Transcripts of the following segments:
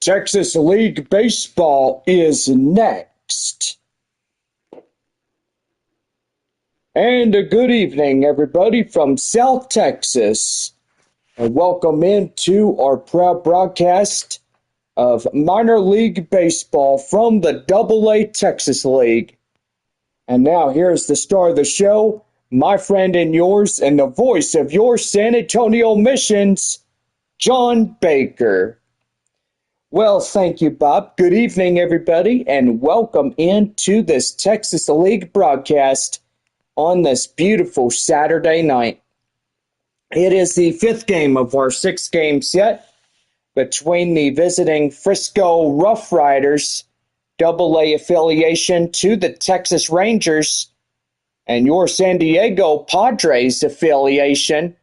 Texas League Baseball is next. And a good evening, everybody from South Texas. And welcome into our proud broadcast of minor league baseball from the AA Texas League. And now here's the star of the show, my friend and yours, and the voice of your San Antonio Missions, John Baker. Well, thank you, Bob. Good evening, everybody, and welcome into this Texas League broadcast on this beautiful Saturday night. It is the fifth game of our six-game set between the visiting Frisco RoughRiders AA affiliation to the Texas Rangers and your San Diego Padres affiliation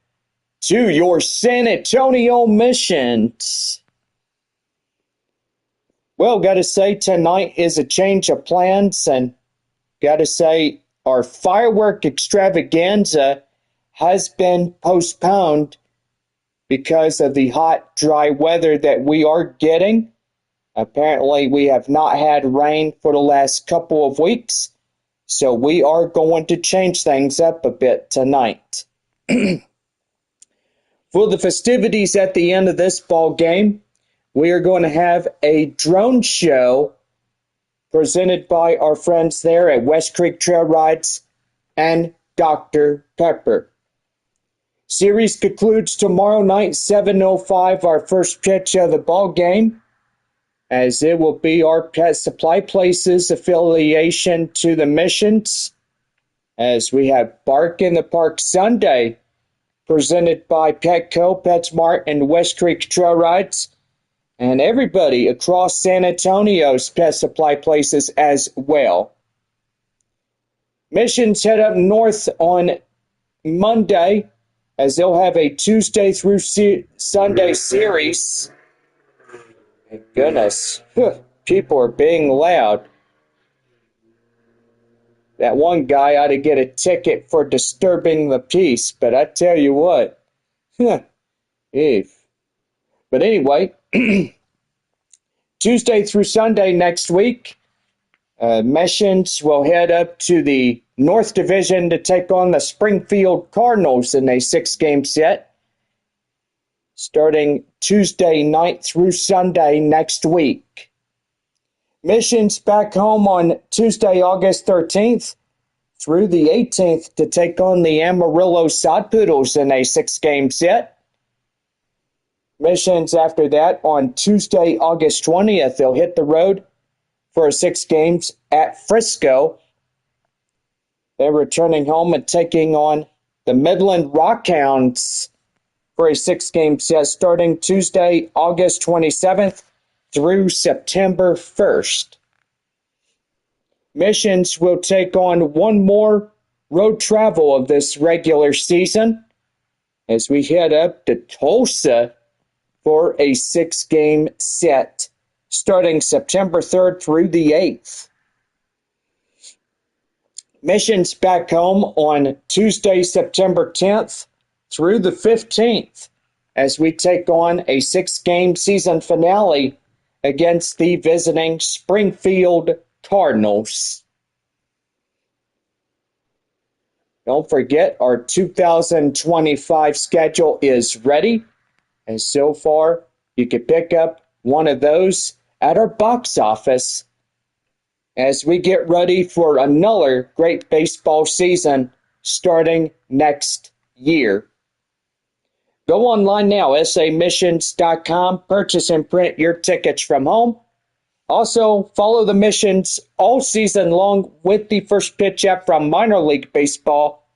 to your San Antonio Missions. Well, got to say tonight is a change of plans, and got to say our firework extravaganza has been postponed because of the hot, dry weather that we are getting. Apparently, we have not had rain for the last couple of weeks, so we are going to change things up a bit tonight. For the festivities at the end of this ball game, we are going to have a drone show presented by our friends there at West Creek Trail Rides and Dr. Pepper. Series concludes tomorrow night, 7:05, our first pitch of the ball game, as it will be our Pet Supply Places affiliation to the Missions, as we have Bark in the Park Sunday, presented by Petco, PetSmart, and West Creek Trail Rides, and everybody across San Antonio's Pet Supply Places as well. Missions head up north on Monday, as they'll have a Tuesday through Sunday series. My goodness, people are being loud. That one guy ought to get a ticket for disturbing the peace, but I tell you what, But anyway, Tuesday through Sunday next week, Missions will head up to the North Division to take on the Springfield Cardinals in a six-game set, starting Tuesday night through Sunday next week. Missions back home on Tuesday, August 13th through the 18th to take on the Amarillo Sod Poodles in a six-game set. Missions after that on Tuesday, August 20th, they'll hit the road for 6 games at Frisco. They're returning home and taking on the Midland Rockhounds for a 6-game set starting Tuesday, August 27th through September 1st. Missions will take on one more road travel of this regular season as we head up to Tulsa for a 6-game set starting September 3rd through the 8th. Missions back home on Tuesday, September 10th through the 15th as we take on a 6-game season finale against the visiting Springfield Cardinals. Don't forget, our 2025 schedule is ready. And so far, you can pick up one of those at our box office as we get ready for another great baseball season starting next year. Go online now, samissions.com, purchase and print your tickets from home. Also, follow the Missions all season long with the First Pitch app from Minor League Baseball.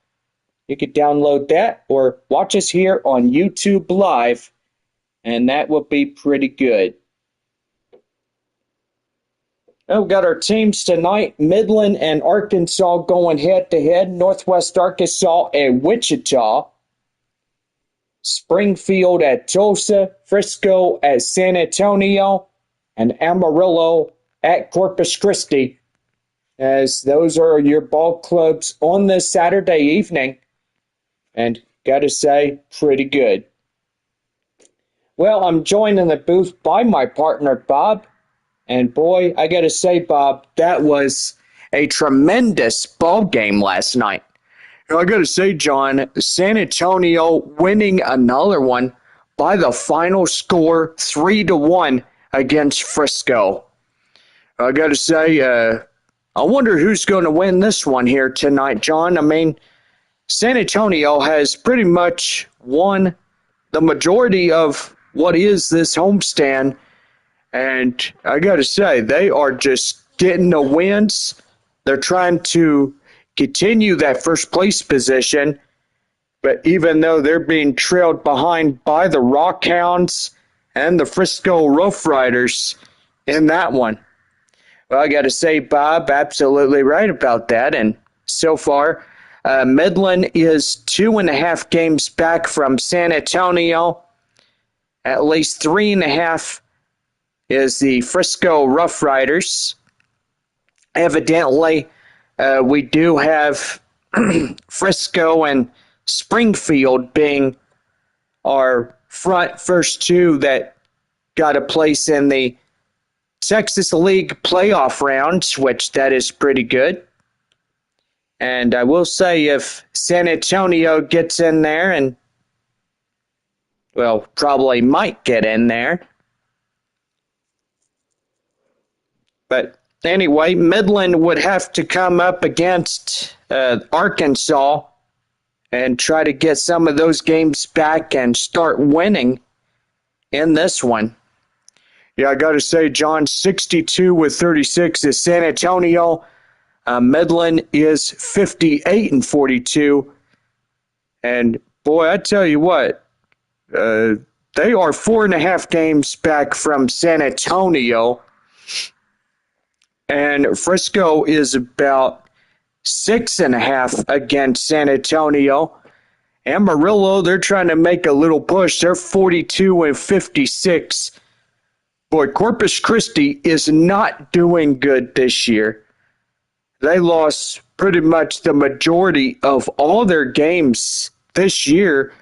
You can download that or watch us here on YouTube Live, and that will be pretty good. We've got our teams tonight. Midland and Arkansas going head-to-head. Northwest Arkansas and Wichita. Springfield at Tulsa. Frisco at San Antonio. And Amarillo at Corpus Christi. As those are your ball clubs on this Saturday evening. And got to say, pretty good. Well, I'm joined in the booth by my partner, Bob. And boy, I gotta say, Bob, that was a tremendous ball game last night. I gotta say, John, San Antonio winning another one by the final score 3-1 against Frisco. I gotta say, I wonder who's going to win this one here tonight, John. I mean, San Antonio has pretty much won the majority of what is this homestand, and I got to say, they are just getting the wins. They're trying to continue that first place position, but even though they're being trailed behind by the Rockhounds and the Frisco RoughRiders in that one. Well, I got to say, Bob, absolutely right about that. And so far, Midland is 2.5 games back from San Antonio. At least 3.5 is the Frisco RoughRiders. Evidently, we do have Frisco and Springfield being our first two that got a place in the Texas League playoff rounds, which that is pretty good. And I will say if San Antonio gets in there and, well, probably might get in there. But anyway, Midland would have to come up against Arkansas and try to get some of those games back and start winning in this one. Yeah, I got to say, John, 62-36 is San Antonio. Midland is 58-42. And boy, I tell you what, they are 4.5 games back from San Antonio. And Frisco is about 6.5 against San Antonio. Amarillo, they're trying to make a little push. They're 42-56. Boy, Corpus Christi is not doing good this year. They lost pretty much the majority of all their games this year,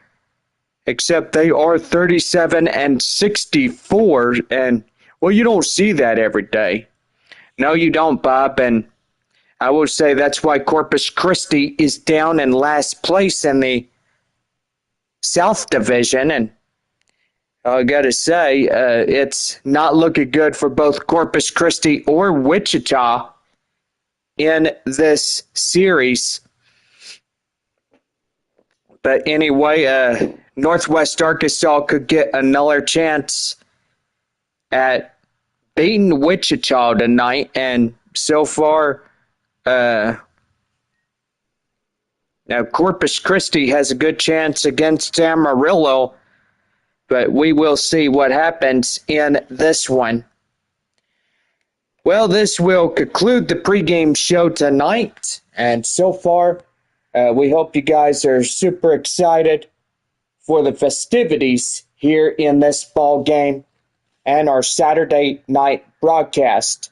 except they are 37-64. And, well, you don't see that every day. No, you don't, Bob. And I will say that's why Corpus Christi is down in last place in the South Division. And I got to say, it's not looking good for both Corpus Christi or Wichita in this series. But anyway, Northwest Arkansas could get another chance at beating Wichita tonight. And so far, now Corpus Christi has a good chance against Amarillo. But we will see what happens in this one. Well, this will conclude the pregame show tonight. And so far, we hope you guys are super excited for the festivities here in this ball game and our Saturday night broadcast.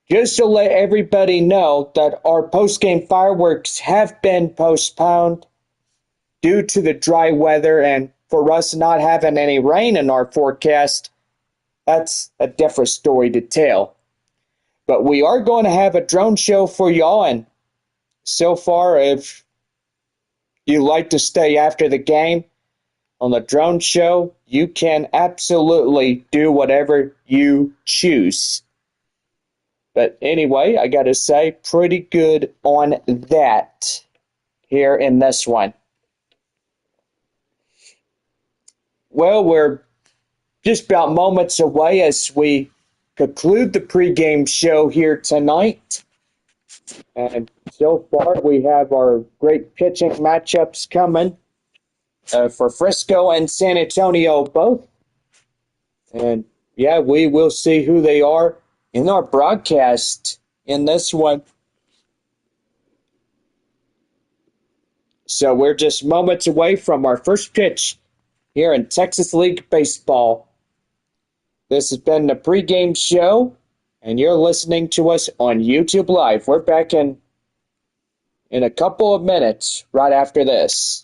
Just to let everybody know that our postgame fireworks have been postponed due to the dry weather, and for us not having any rain in our forecast, that's a different story to tell. But we are going to have a drone show for y'all, and so far, if you like to stay after the game on the drone show, you can absolutely do whatever you choose. But anyway, I got to say, pretty good on that here in this one. Well, we're just about moments away as we conclude the pregame show here tonight. And so far, we have our great pitching matchups coming for Frisco and San Antonio both. And yeah, we will see who they are in our broadcast in this one. So we're just moments away from our first pitch here in Texas League Baseball. This has been the pregame show, and you're listening to us on YouTube Live. We're back in a couple of minutes right after this.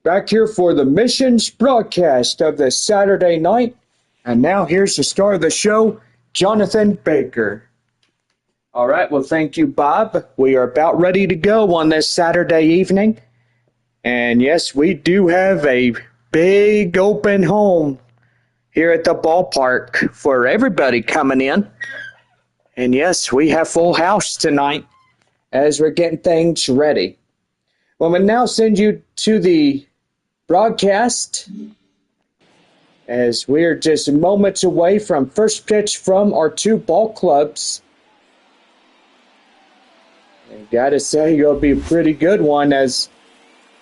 back here for the Missions broadcast of the Saturday night. And now here's the star of the show, Jonathan Baker. All right, well, thank you, Bob. We are about ready to go on this Saturday evening. And yes, we do have a big open home here at the ballpark for everybody coming in. And yes, we have full house tonight as we're getting things ready. Well, we now send you to the broadcast as we're just moments away from first pitch from our two ball clubs. I gotta say, it'll be a pretty good one as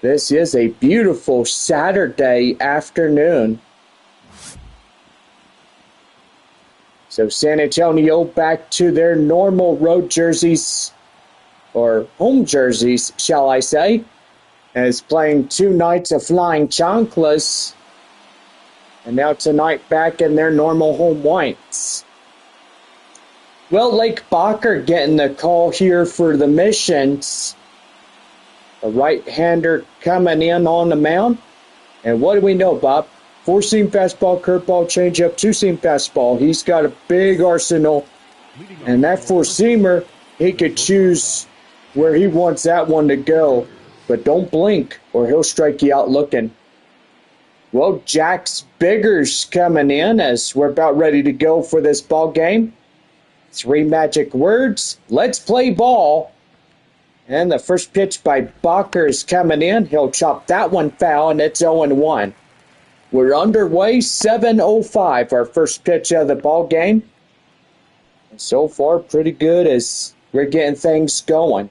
this is a beautiful Saturday afternoon. So San Antonio back to their normal road jerseys, or home jerseys, shall I say, as playing two nights of flying chanclas, and now tonight back in their normal home whites. Well, Lake Bacher getting the call here for the Missions. A right-hander coming in on the mound. And what do we know, Bob? Four-seam fastball, curveball, changeup, two-seam fastball. He's got a big arsenal. And that four-seamer, he could choose where he wants that one to go. But don't blink or he'll strike you out looking. Well, Jack's Biggers coming in as we're about ready to go for this ball game. Three magic words. Let's play ball. And the first pitch by Bacher is coming in. He'll chop that one foul, and it's 0-1. We're underway, 7:05, our first pitch of the ball game. And so far, pretty good as we're getting things going.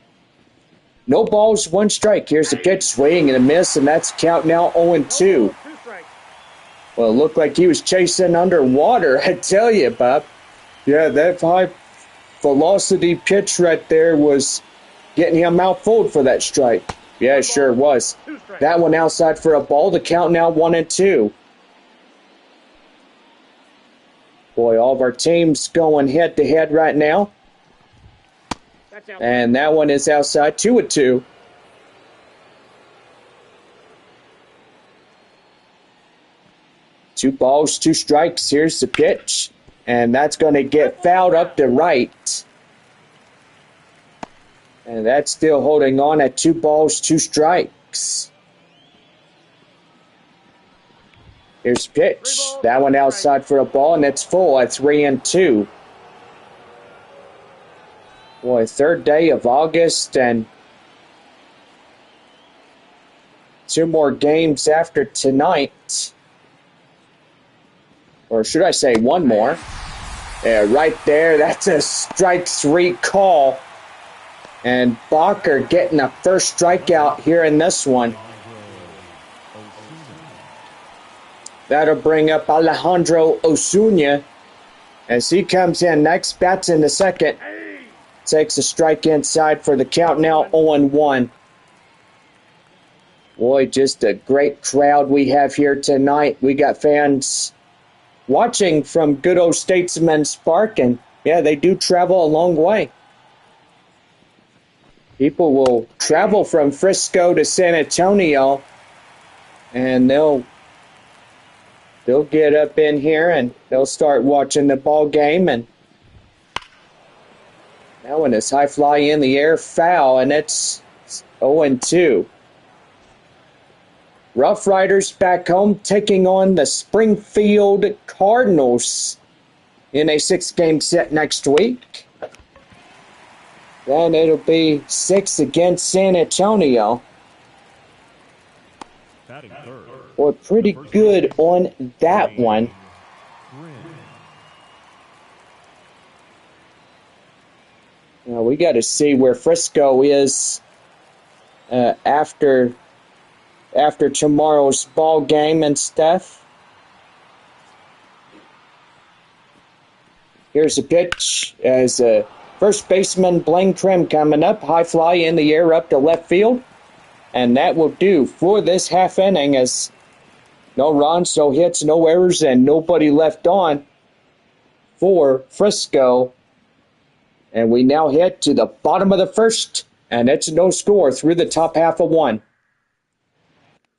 No balls, one strike. Here's the pitch, swing and a miss, and that's count now 0-2. Well, it looked like he was chasing underwater, I tell you, Bob. Yeah, that high velocity pitch right there was getting him outfold for that strike. Yeah, it sure was. That one outside for a ball. The count now 1-2. Boy, all of our teams going head-to-head right now. And that one is outside, 2-2. Two balls, two strikes. Here's the pitch. And that's going to get fouled up to right. And that's still holding on at 2 balls, 2 strikes. Here's the pitch. That one outside for a ball, and it's full at 3-2. Boy, third day of August, and 2 more games after tonight. Or should I say 1 more? Yeah, right there. That's a strike 3 call. And Bacher getting a first strikeout here in this one. That'll bring up Alejandro Osuna as he comes in next, bats in the second. Takes a strike inside for the count now 0-1. Boy, just a great crowd we have here tonight. We got fans watching from good old Statesman's Park, and yeah, they do travel a long way. People will travel from Frisco to San Antonio, and they'll get up in here and they'll start watching the ball game. And that one is high fly in the air, foul, and it's 0-2. RoughRiders back home taking on the Springfield Cardinals in a 6-game set next week. Then it'll be 6 against San Antonio. Or pretty good on that one. Now we got to see where Frisco is after tomorrow's ball game and stuff. Here's a pitch as first baseman Blaine Trim coming up. High fly in the air up to left field. And that will do for this half inning as no runs, no hits, no errors, and nobody left on for Frisco. And we now head to the bottom of the first, and it's no score through the top half of 1.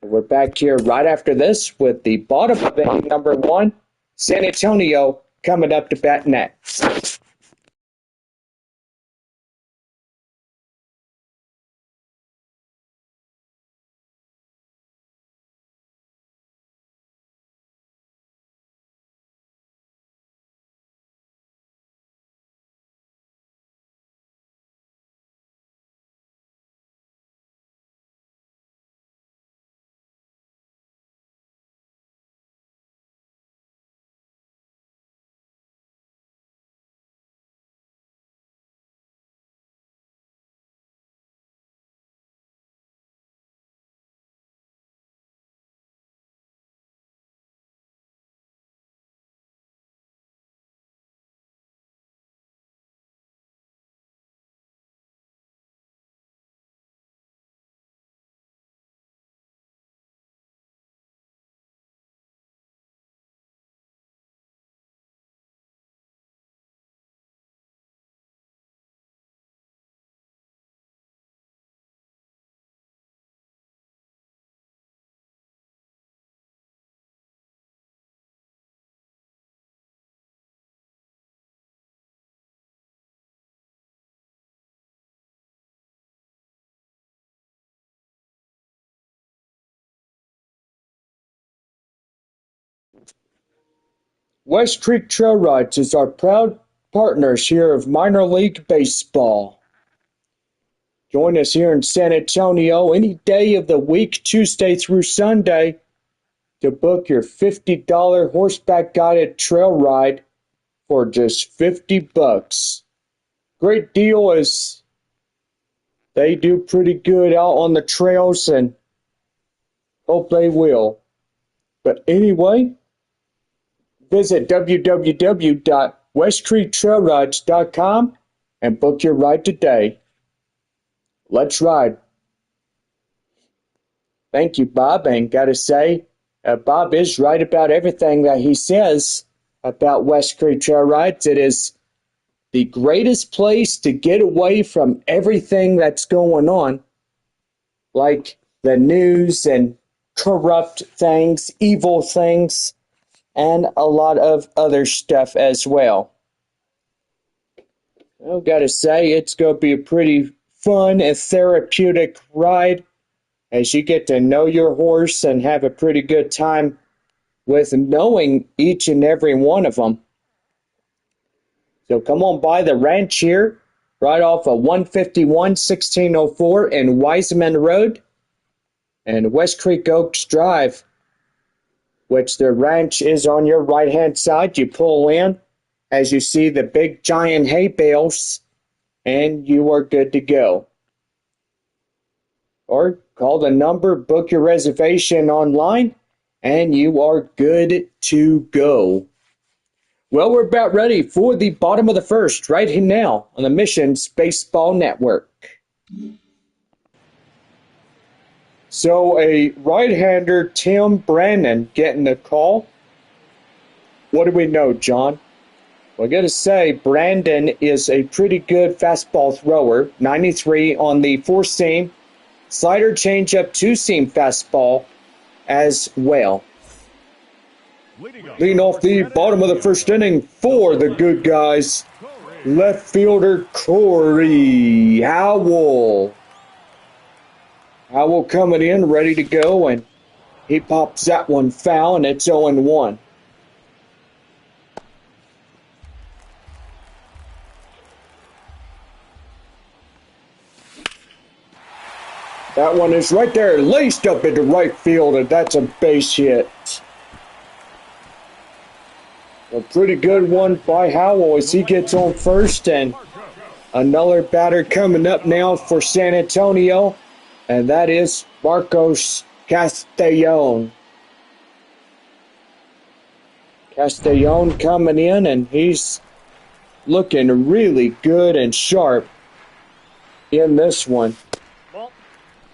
We're back here right after this with the bottom of inning number one. San Antonio coming up to bat next. West Creek Trail Rides is our proud partners here of minor league baseball. Join us here in San Antonio any day of the week, Tuesday through Sunday, to book your $50 horseback guided trail ride for just $50. Great deal as they do pretty good out on the trails and hope they will. But anyway, visit www.westcreektrailrides.com and book your ride today. Let's ride. Thank you, Bob. And gotta say, Bob is right about everything that he says about West Creek Trail Rides. It is the greatest place to get away from everything that's going on, like the news and corrupt things, evil things, and a lot of other stuff as well. I've got to say, it's going to be a pretty fun and therapeutic ride as you get to know your horse and have a pretty good time with knowing each and every one of them. So come on by the ranch here, right off of 151-1604 in Wiseman Road and West Creek Oaks Drive, which the ranch is on your right-hand side. You pull in as you see the big giant hay bales, and you are good to go. Or call the number, book your reservation online, and you are good to go. Well, we're about ready for the bottom of the first right here now on the Missions Baseball Network. So a right-hander, Tim Brandon, getting the call. What do we know, John? Well, I got to say, Brandon is a pretty good fastball thrower. 93 on the four-seam, slider changeup, two-seam fastball as well. Leading off the bottom of the first inning for the good guys, left fielder Corey Howell. Howell coming in, ready to go, and he pops that one foul, and it's 0-1. That one is right there, laced up into right field, and that's a base hit. A pretty good one by Howell as he gets on first, and another batter coming up now for San Antonio, and that is Marcos Castellon. Castellon coming in, and he's looking really good and sharp in this one.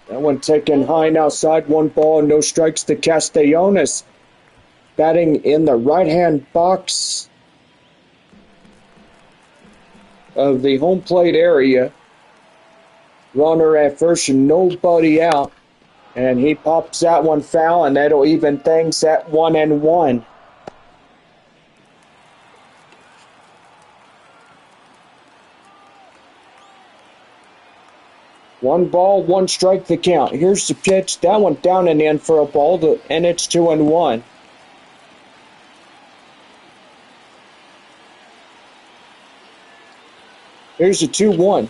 That one taken high and outside, 1 ball, no strikes to Castellanos. Batting in the right-hand box of the home plate area. Runner at first and nobody out. And he pops that one foul, and that'll even things at 1-1. One ball, one strike the count. Here's the pitch. That one down and in for a ball, and it's 2-1. Here's a 2-1.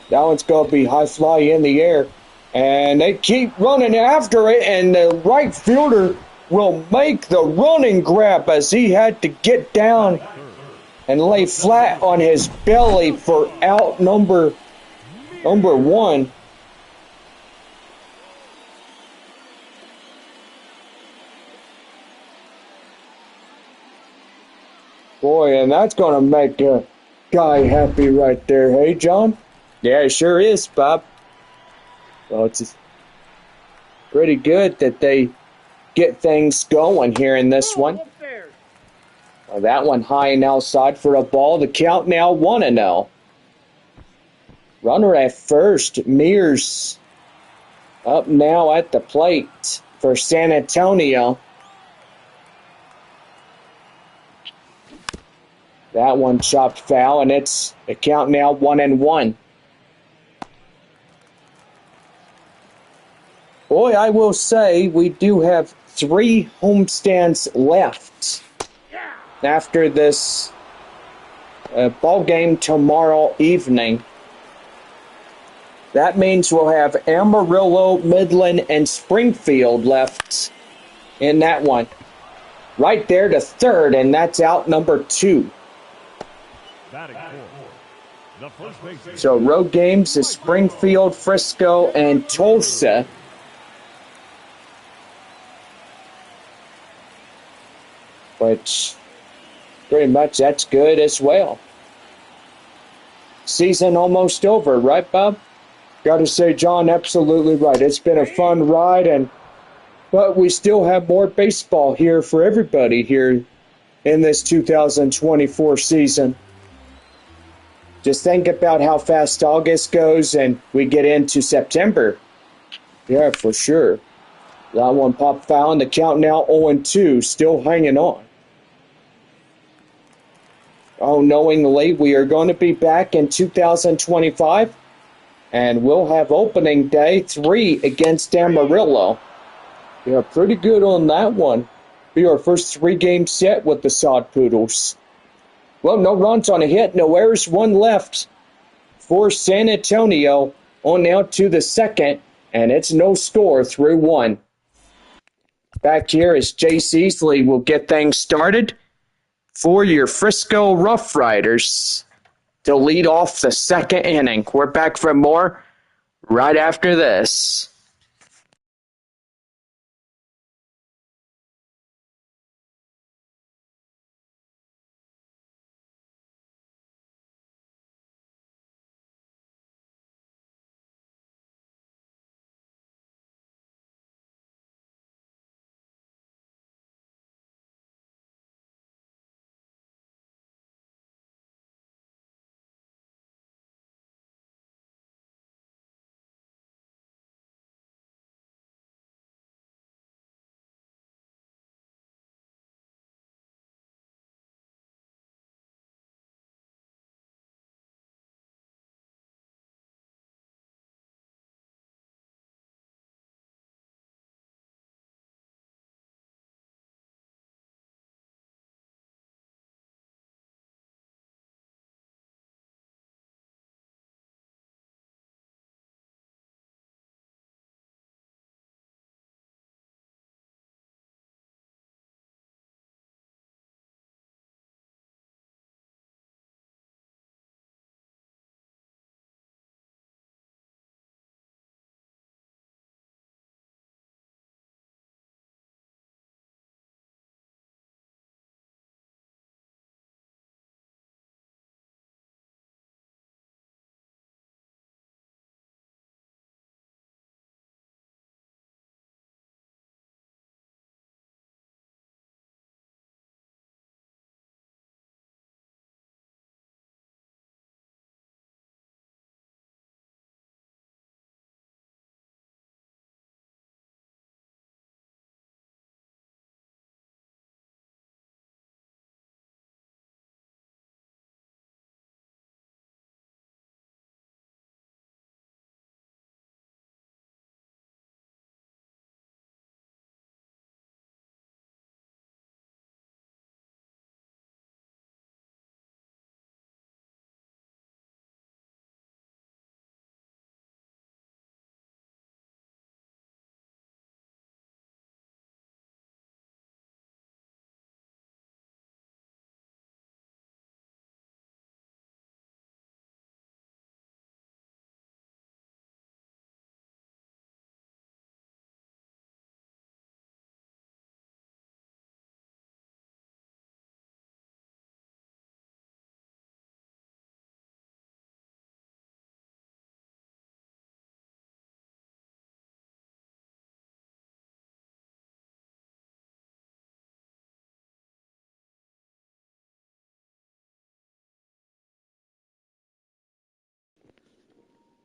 That one's going to be high fly in the air. And they keep running after it, and the right fielder will make the running grab as he had to get down and lay flat on his belly for out number one. Boy, and that's going to make a guy happy right there. Hey, John? Yeah, it sure is, Bob. Well, it's pretty good that they get things going here in this one. Well, that one high and outside for a ball. The count now 1-0. Runner at first. Mears up now at the plate for San Antonio. That one chopped foul, and it's the count now 1-1. Boy, I will say we do have 3 homestands left after this ball game tomorrow evening. That means we'll have Amarillo, Midland, and Springfield left in that one. Right there to third, and that's out number 2. So road games is Springfield, Frisco, and Tulsa. Which pretty much that's good as well. Season almost over, right, Bob? Got to say, John, absolutely right. It's been a fun ride, but we still have more baseball here for everybody here in this 2024 season. Just think about how fast August goes and we get into September. Yeah, for sure. That one popped foul, and the count now 0-2, still hanging on. Oh, knowingly, we are going to be back in 2025, and we'll have opening day 3 against Amarillo. Yeah, pretty good on that one. Be our first 3-game set with the Sod Poodles. Well, no runs on a hit, no errors, 1 left for San Antonio. On now to the second, and it's no score, 3-1. Back here as Jace Easley will get things started for your Frisco RoughRiders to lead off the second inning. We're back for more right after this.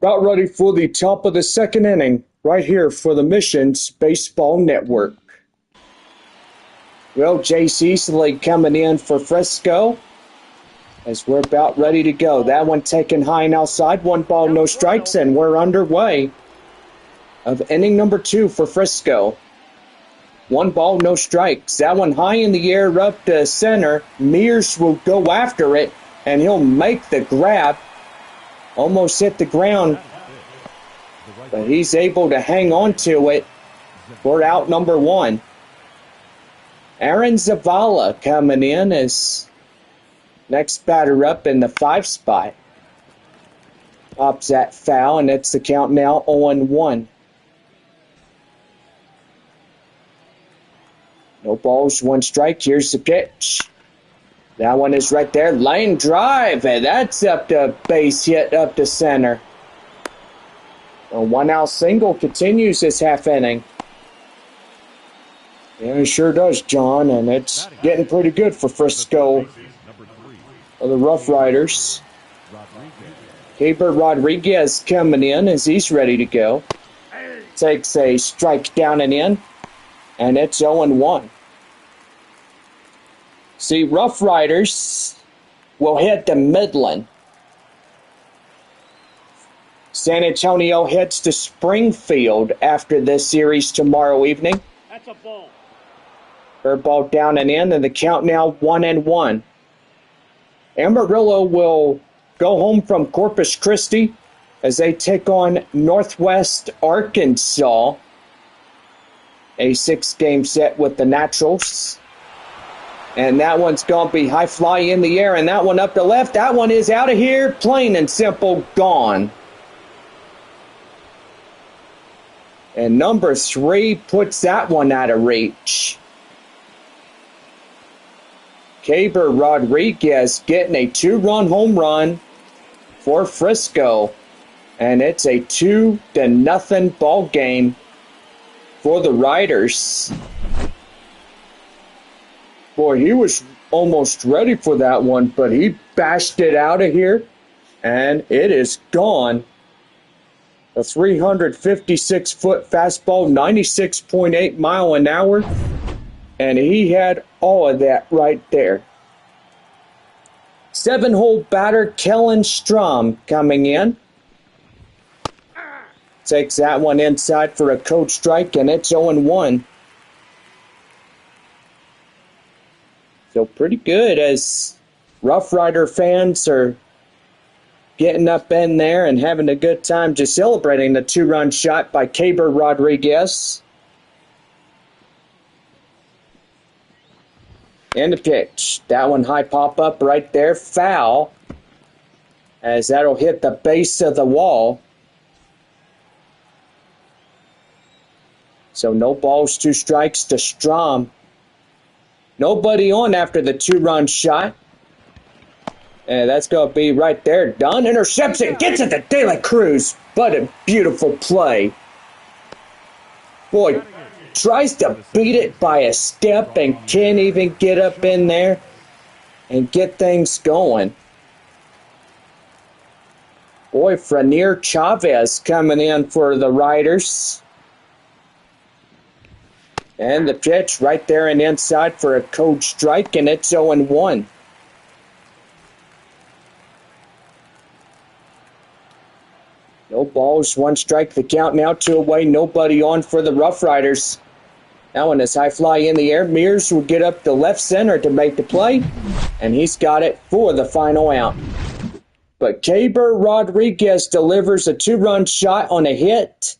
About ready for the top of the second inning, right here for the Missions Baseball Network. Well, Jace Easley coming in for Frisco as we're about ready to go. That one taken high and outside, 1 ball, no strikes, and we're underway of inning number 2 for Frisco. 1 ball, no strikes. That one high in the air up to center. Mears will go after it, and he'll make the grab. Almost hit the ground, but he's able to hang on to it for out number 1. Aaron Zavala coming in as next batter up in the 5 spot. Pops that foul, and it's the count now 0-1. No balls, 1 strike. Here's the pitch. That one is right there. Line drive, and that's up to base hit up to center. A 1-out single continues this half inning. Yeah, it sure does, John, and it's getting pretty good for Frisco or the RoughRiders. Caber Rodriguez coming in as he's ready to go. Takes a strike down and in, and it's 0-1. See, RoughRiders will hit the Midland. San Antonio heads to Springfield after this series tomorrow evening. That's a ball. Curveball down and in, and the count now 1-1. Amarillo will go home from Corpus Christi as they take on Northwest Arkansas. A 6-game set with the Naturals. And that one's going to be high fly in the air, and that one up to left. That one is out of here, plain and simple, gone. And number 3 puts that one out of reach. Caber Rodriguez getting a 2-run home run for Frisco. And it's a 2-0 ball game for the Riders. Boy, he was almost ready for that one, but he bashed it out of here, and it is gone. A 356-foot fastball, 96.8 mile an hour, and he had all of that right there. 7-hole batter Kellen Strom coming in. Takes that one inside for a coach strike, and it's 0-1. So pretty good as Rough Rider fans are getting up in there and having a good time just celebrating the 2-run shot by Caber Rodriguez. And the pitch. That one high pop up right there. Foul. As that'll hit the base of the wall. So no balls, 2 strikes to Strom. Nobody on after the 2-run shot. And that's going to be right there. Done. Intercepts it. Gets it to De La Cruz. But a beautiful play. Boy, tries to beat it by a step and can't even get up in there and get things going. Boy, Frenier Chavez coming in for the Riders. And the pitch right there and inside for a cold strike, and it's 0-1. No balls, 1 strike. The count now 2 away. Nobody on for the Rough Riders. That one is high fly in the air. Mears will get up to left center to make the play, and he's got it for the final out. But Caber Rodriguez delivers a 2-run shot on a hit.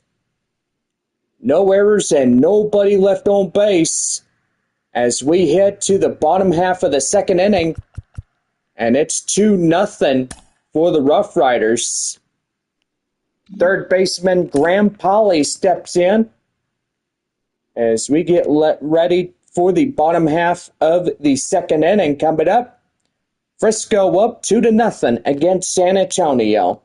No errors and nobody left on base as we head to the bottom half of the second inning. And it's 2-0 for the Rough Riders. Third baseman Graham Polly steps in as we get ready for the bottom half of the second inning coming up. Frisco up 2-0 against San Antonio.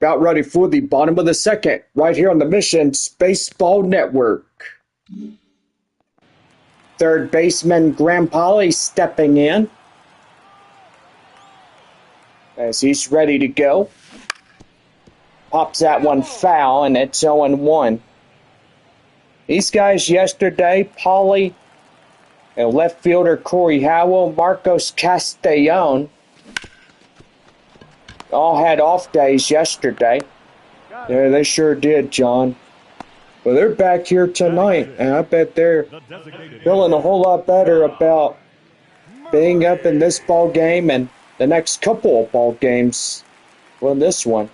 About ready for the bottom of the second, right here on the Mission's Baseball Network. Third baseman Graham Polly stepping in as he's ready to go. Pops that one foul, and it's 0-1. These guys yesterday, Polly and left fielder Corey Howell, Marcos Castellon, all had off days yesterday. Yeah, they sure did, John. Well, they're back here tonight, and I bet they're feeling a whole lot better about being up in this ball game and the next couple of ball games. Well, this one.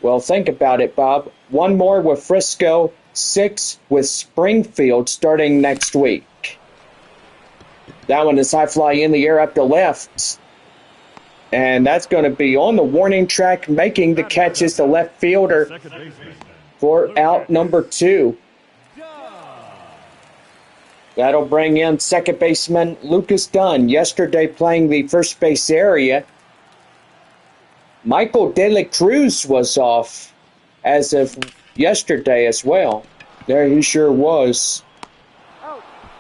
Well, think about it, Bob. One more with Frisco, 6 with Springfield starting next week. That one is high fly in the air up the left. And that's going to be on the warning track, making the catch is the left fielder for out number 2. That'll bring in second baseman Lucas Dunn, yesterday playing the first base area. Michael De La Cruz was off as of yesterday as well. There he sure was.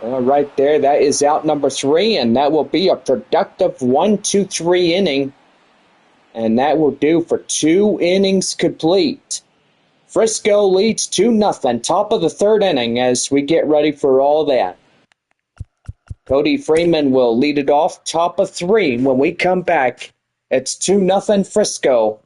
Right there, that is out number 3, and that will be a productive 1-2-3 inning. And that will do for 2 innings complete. Frisco leads 2-0, top of the third inning as we get ready for all that. Cody Freeman will lead it off, top of 3. When we come back, it's 2-0 Frisco.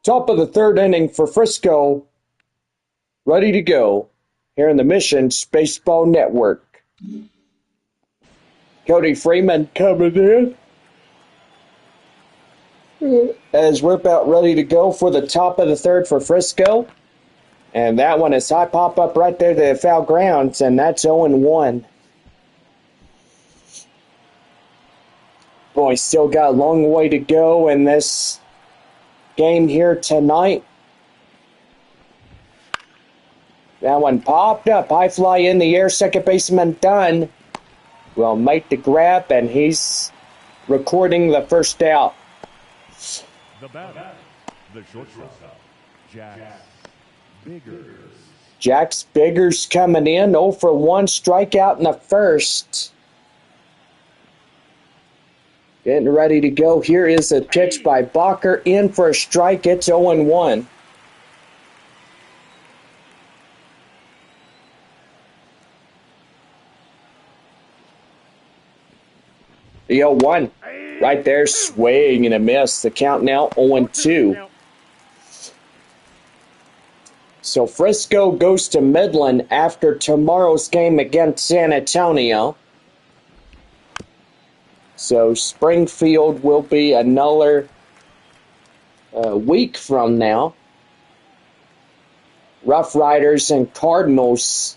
Top of the third inning for Frisco. Ready to go here in the Mission's Baseball Network. Cody Freeman coming in as we're about ready to go for the top of the third for Frisco. And that one is high pop up right there to the foul grounds, and that's 0-1. Boy, still got a long way to go in this game here tonight. That one popped up. High fly in the air. Second baseman Dunn will make the grab, and he's recording the first out. The batter, the shortstop, Jax Biggers. Jax Biggers coming in, 0 for 1, strikeout in the first. Getting ready to go. Here is a pitch by Bacher, in for a strike. It's 0-1. The 0-1. Right there, swing and a miss. The count now 0-2. So Frisco goes to Midland after tomorrow's game against San Antonio. So Springfield will be another week from now. RoughRiders and Cardinals,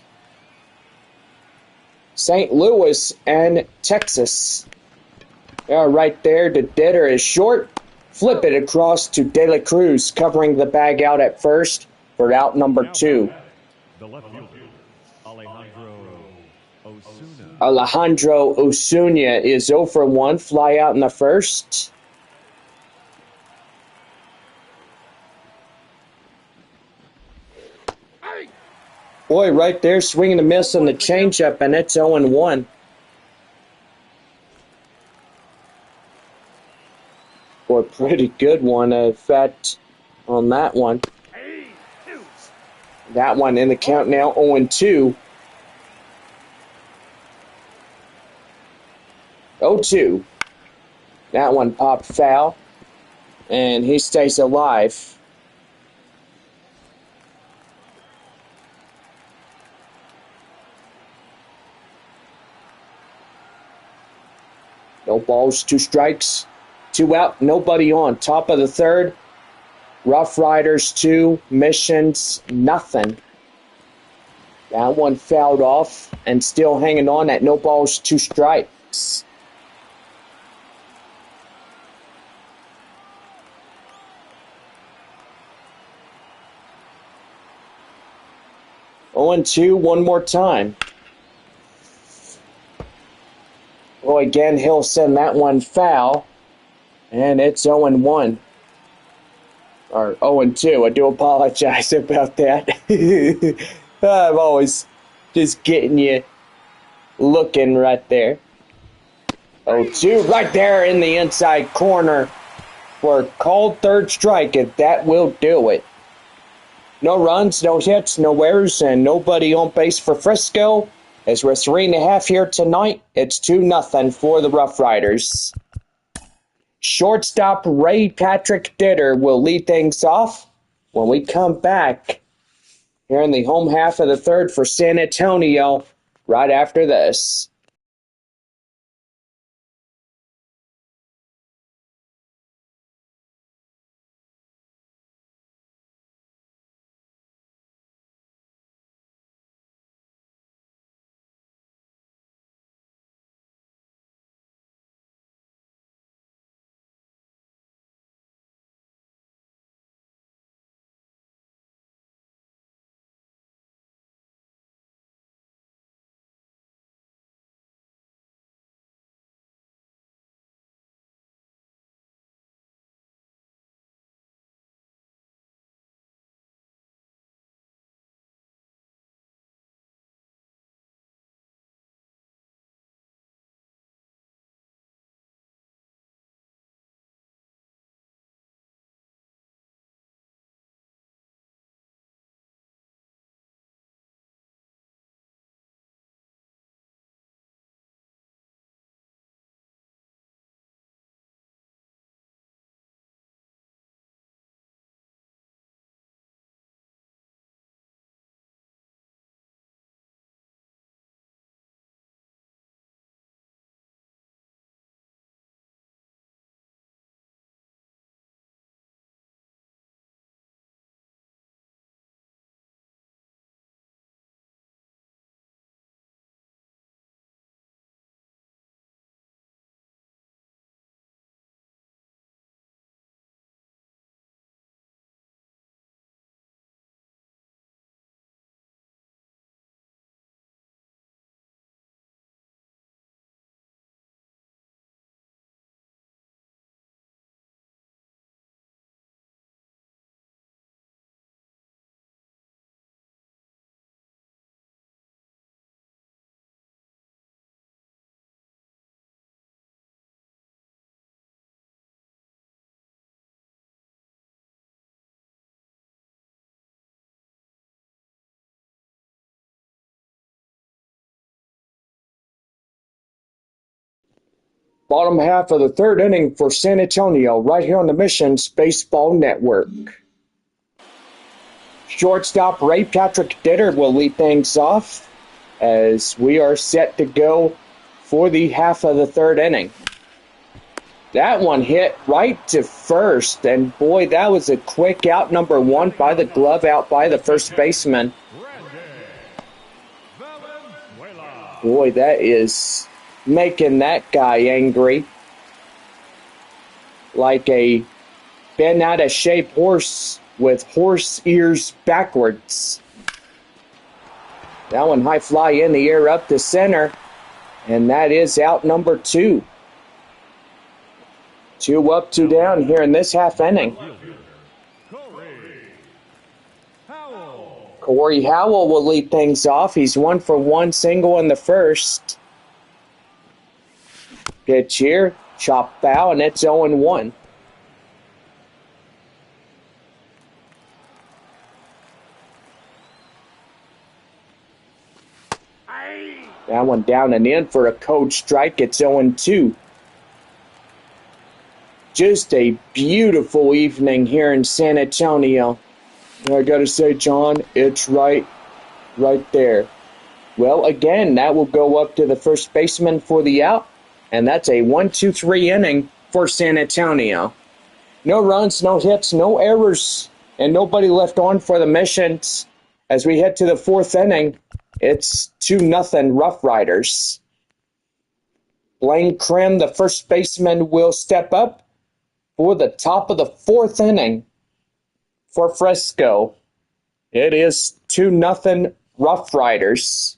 St. Louis and Texas. Right there, the deader is short. Flip it across to De La Cruz, covering the bag out at first for out number 2. The left fielder, Alejandro Osuna is 0 for 1, fly out in the first. Boy, right there, swinging a miss on the changeup, and it's 0-1. Boy, pretty good one, in fact, on that one. That one in the count now, 0-2. 0-2. That one popped foul, and he stays alive. No balls, 2 strikes, 2 out, nobody on. Top of the third, RoughRiders 2, Missions nothing. That one fouled off and still hanging on at no balls, 2 strikes. Oh, and 2 one more time. Oh, again, he'll send that one foul, and it's 0-1. Or 0-2. I do apologize about that. I'm always just getting you looking right there. 0-2 right there in the inside corner for a called third strike, and that will do it. No runs, no hits, no errors, and nobody on base for Frisco. As we're 3.5 here tonight, it's 2-0 for the RoughRiders. Shortstop Ray Patrick Ditter will lead things off when we come back here in the home half of the third for San Antonio right after this. Bottom half of the third inning for San Antonio, right here on the Missions Baseball Network. Shortstop Ray Patrick Ditter will lead things off as we are set to go for the half of the third inning. That one hit right to first, and boy, that was a quick out, number one, by the glove out by the first baseman. Boy, that is making that guy angry. Like a bent out of shape horse with horse ears backwards. That one high fly in the air up to center, and that is out number two. 2 up, 2 down here in this half inning. Corey Howell will lead things off. He's 1 for 1 single in the first. Pitch here, chop foul, and it's 0-1. That one down and in for a cold strike. It's 0-2. Just a beautiful evening here in San Antonio. I gotta say, John, it's right there. Well, again, that will go up to the first baseman for the out, and that's a 1-2-3 inning for San Antonio. No runs, no hits, no errors, and nobody left on for the Missions. As we head to the fourth inning, it's 2-0 RoughRiders. Blaine Krim, the first baseman, will step up for the top of the fourth inning for Frisco. It is 2-0 RoughRiders.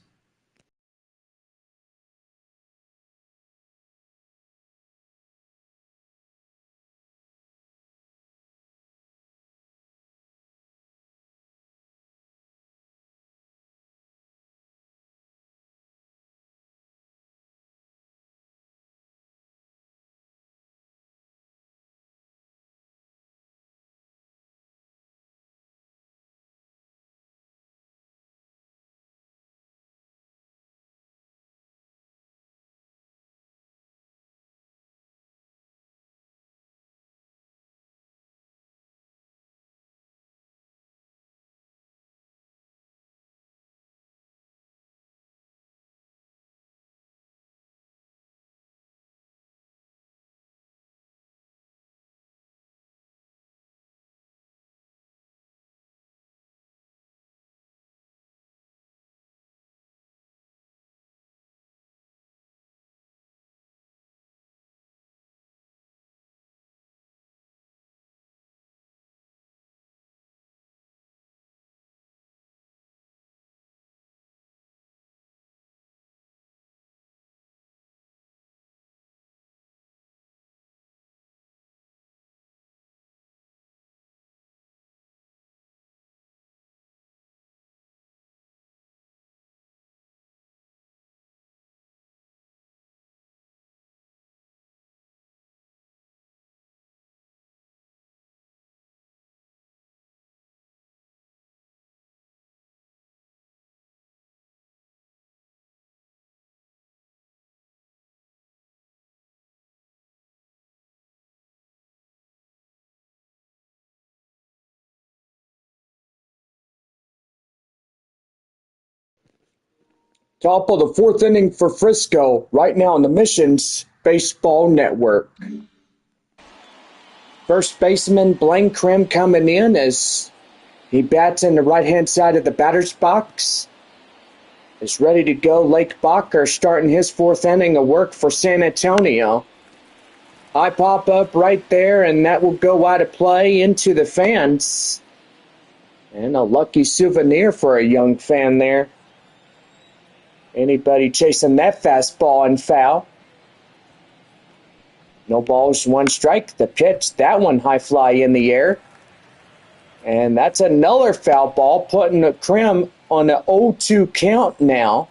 Top of the fourth inning for Frisco, right now on the Missions Baseball Network. First baseman Blaine Krim coming in as he bats in the right-hand side of the batter's box. Is ready to go. Lake Bacher starting his fourth inning of work for San Antonio. I pop up right there, and that will go out of play into the fans. And a lucky souvenir for a young fan there. Anybody chasing that fastball and foul. No balls, 1 strike. The pitch, that one high fly in the air. And that's another foul ball, putting a Krim on an 0-2 count now.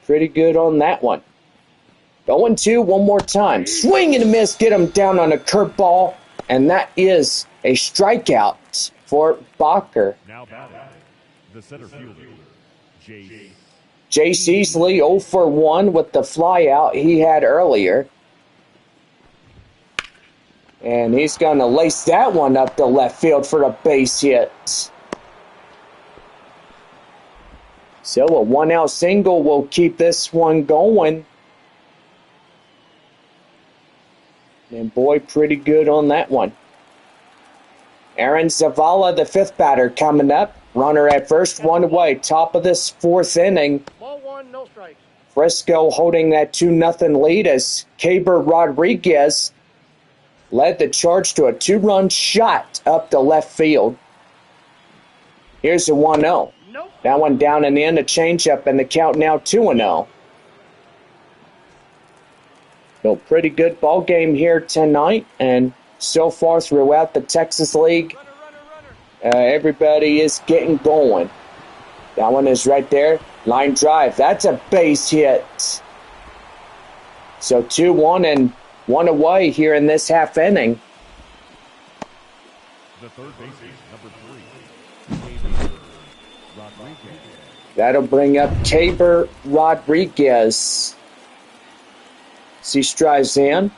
Pretty good on that one. 0-2 one more time. Swing and a miss, get him down on a curveball. And that is a strikeout for Bacher. Now batting, the center fielder, Jace Easley 0 for 1 with the fly out he had earlier. And he's going to lace that one up the left field for a base hit. So a 1-out single will keep this one going. And boy, pretty good on that one. Aaron Zavala, the 5th batter, coming up. Runner at first, 1 away. Top of this 4th inning. Ball 1, no strikes. Frisco holding that 2-0 lead as Caber Rodriguez led the charge to a 2-run shot up the left field. Here's a 1-0. Nope. That one down and in, a changeup, and the count now 2-0. So pretty good ball game here tonight, and so far throughout the Texas League, everybody is getting going. That one is right there. Line drive. That's a base hit. So 2-1 and 1 away here in this half inning. The third baseman, number 3, Rodriguez. That'll bring up Caber Rodriguez. As he strives in.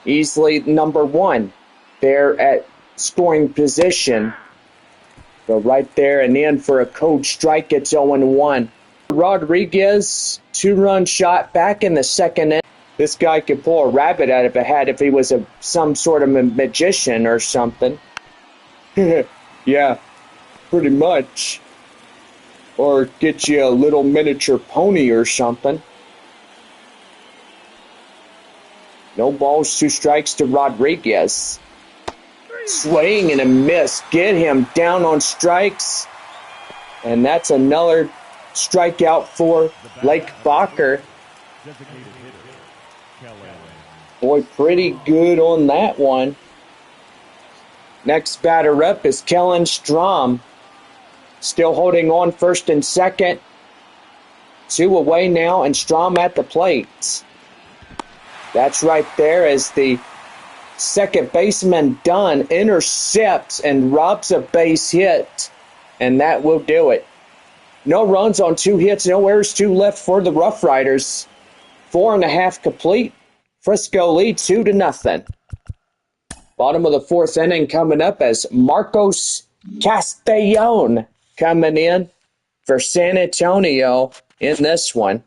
Easily number 1 there at scoring position. Go right there and in for a cold strike. It's 0-1. Rodriguez, 2-run shot back in the second inning. This guy could pull a rabbit out of a hat if he was some sort of a magician or something. Yeah, pretty much. Or get you a little miniature pony or something. No balls, 2 strikes to Rodriguez. Swing and a miss. Get him down on strikes. And that's another strikeout for Blake Bacher. Designated hitter, Kelly. Boy, pretty good on that one. Next batter up is Kellen Strom. Still holding on first and second. 2 away now, and Strom at the plate. That's right there as the second baseman Dunn intercepts and robs a base hit. And that will do it. No runs on 2 hits, no errors, 2 left for the RoughRiders. 4.5 complete. Frisco leads 2-0. Bottom of the 4th inning coming up as Marcos Castellon coming in for San Antonio in this one.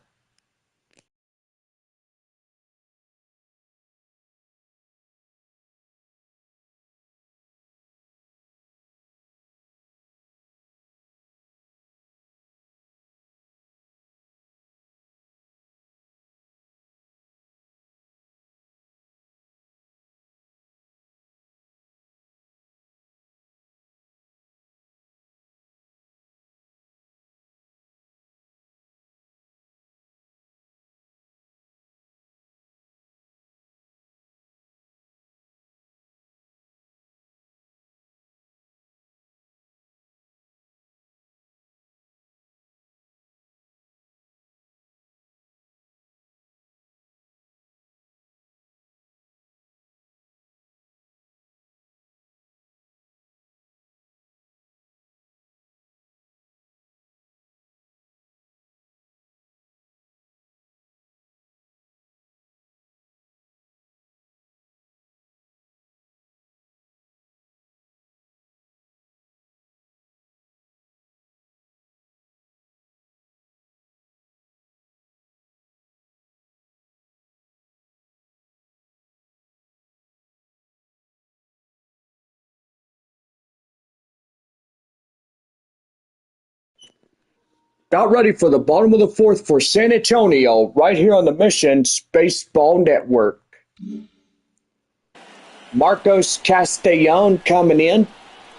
Got ready for the bottom of the 4th for San Antonio, right here on the Mission Baseball Network. Marcos Castellon coming in.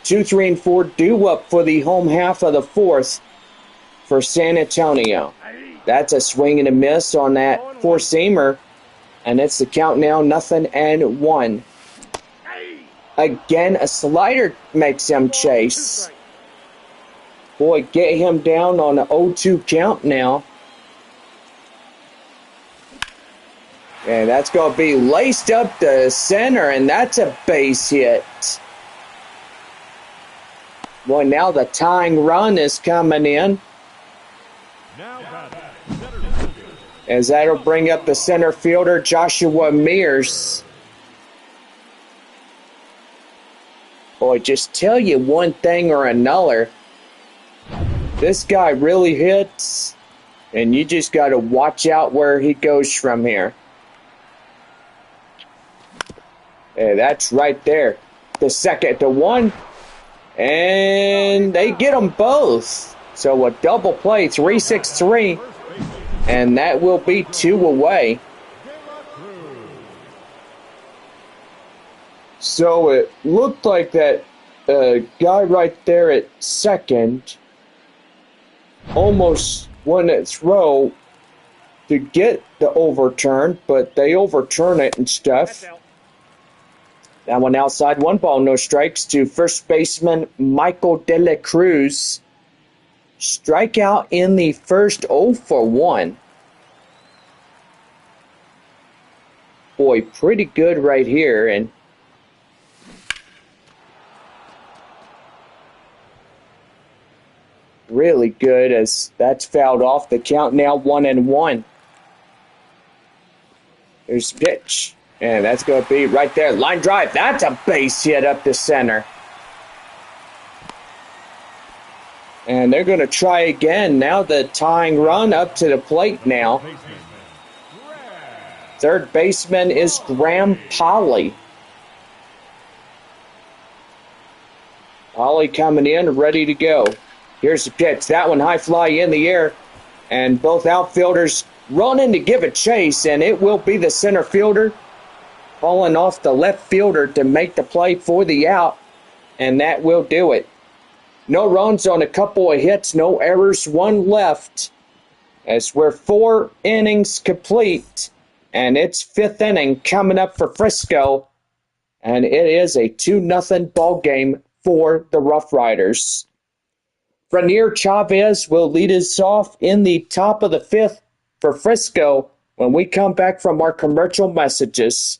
2, 3, and 4 due up for the home half of the 4th for San Antonio. That's a swing and a miss on that 4-seamer. And it's the count now 0-1. Again, a slider makes him chase. Boy, get him down on an 0-2 count now. And that's going to be laced up the center, and that's a base hit. Boy, now the tying run is coming in. Now batting, center fielder. As that'll bring up the center fielder, Joshua Mears. Boy, just tell you one thing or another. This guy really hits, and you just got to watch out where he goes from here. Yeah, that's right there. The second to one, and they get them both. So a double play, 3-6-3, and that will be 2 away. So it looked like that guy right there at second almost won its throw to get the overturn, but they overturn it and stuff. That one outside, 1 ball, no strikes to first baseman Michael De La Cruz. Strikeout in the first, 0 for 1. Boy, pretty good right here, and really good as that's fouled off. The count now 1-1. There's pitch, and that's going to be right there. Line drive. That's a base hit up the center. And they're going to try again. Now the tying run up to the plate now. Third baseman is Graham Polly. Polly coming in, ready to go. Here's the pitch. That one high fly in the air. And both outfielders running to give a chase. And it will be the center fielder falling off the left fielder to make the play for the out. And that will do it. No runs on a couple of hits. No errors. 1 left. As we're 4 innings complete. And it's 5th inning coming up for Frisco. And it is a 2-0 ball game for the RoughRiders. Frenier Chavez will lead us off in the top of the 5th for Frisco when we come back from our commercial messages.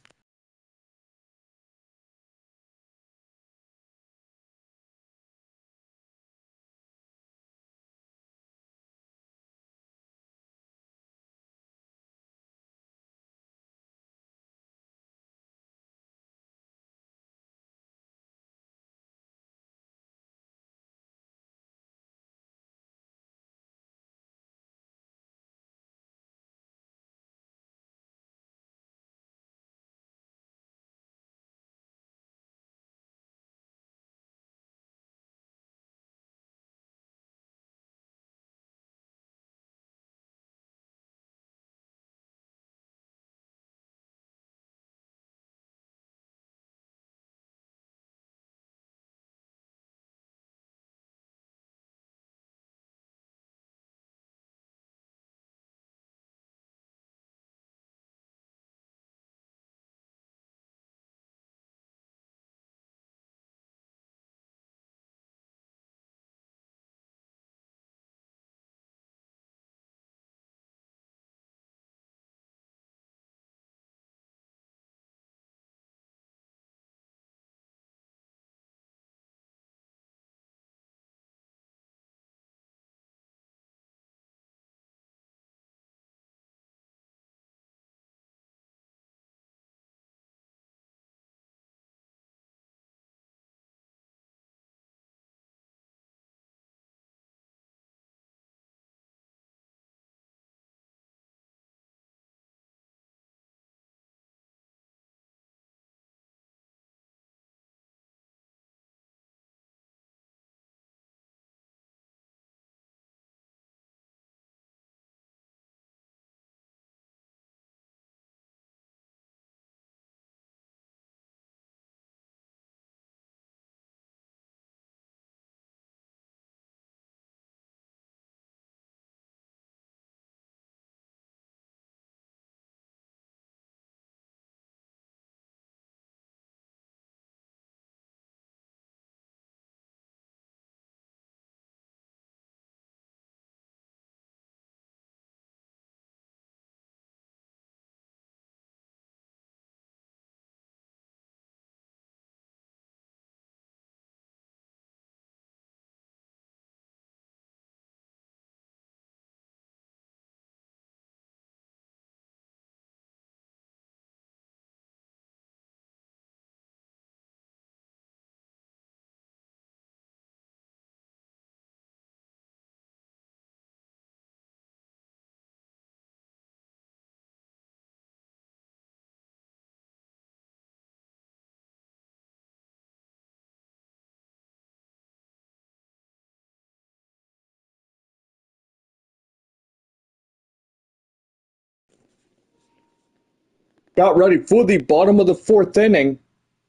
Got ready for the bottom of the fourth inning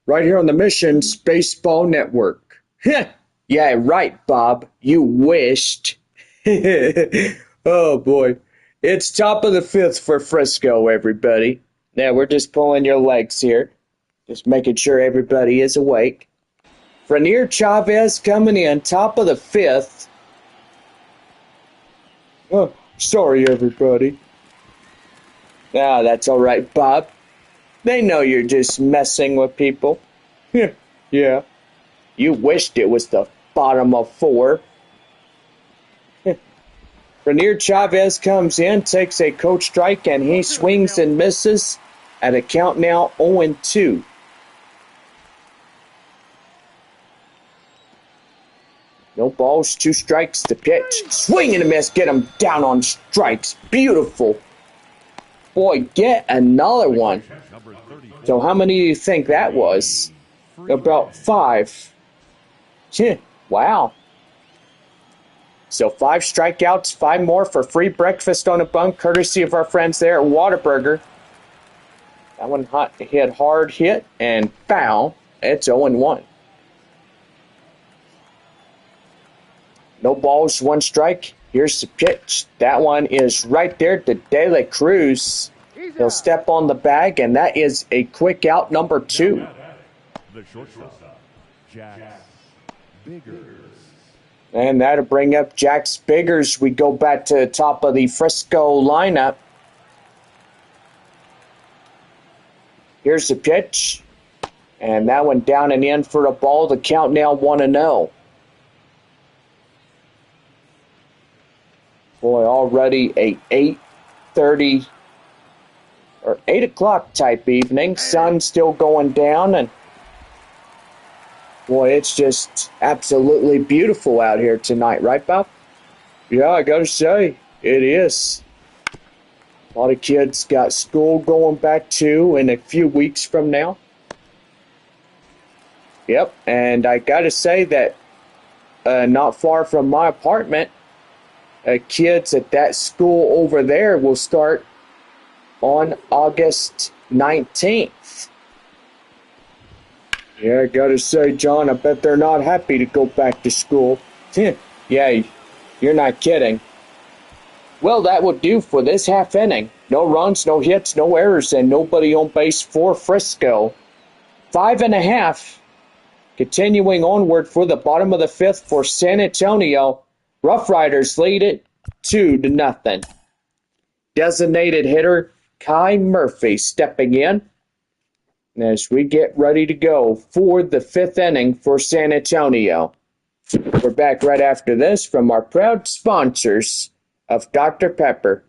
right here on the Missions Baseball Network. Yeah, right, Bob. You wished. Oh boy. It's top of the fifth for Frisco, everybody. Now we're just pulling your legs here. Just making sure everybody is awake. Frenier Chavez coming in top of the fifth. Oh, sorry, everybody. Ah, that's all right, Bob. They know you're just messing with people. Yeah. You wished it was the bottom of four. Frenier Chavez comes in, takes a coach strike, and he swings and misses at a count now 0-2. No balls, 2 strikes, the pitch. Swing and a miss, get him down on strikes. Beautiful. Boy, get another one. Number 34. So how many do you think that was? About 5. Wow. So 5 strikeouts, 5 more for free breakfast on a bun, courtesy of our friends there at Whataburger. That one hit hard hit, and foul. It's 0-1. No balls, 1 strike. Here's the pitch. That one is right there to De La Cruz. He'll step on the bag, and that is a quick out, number 2. The shortstop, Jack Biggers. And that'll bring up Jax Biggers. We go back to the top of the Frisco lineup. Here's the pitch. And that one down and in for a ball. The count now 1-0. Boy, already a 8:30 or 8 o'clock type evening. Sun still going down, and boy, it's just absolutely beautiful out here tonight, right, Bob? Yeah, I gotta say, it is. A lot of kids got school going back to in a few weeks from now. Yep, and I gotta say that not far from my apartment, kids at that school over there will start on August 19th. Yeah, I gotta say, John, I bet they're not happy to go back to school. Yeah, you're not kidding. Well, that will do for this half inning. No runs, no hits, no errors, and nobody on base for Frisco. 5.5. Continuing onward for the bottom of the fifth for San Antonio. RoughRiders lead it 2-0. Designated hitter Kai Murphy stepping in as we get ready to go for the 5th inning for San Antonio. We're back right after this from our proud sponsors of Dr. Pepper.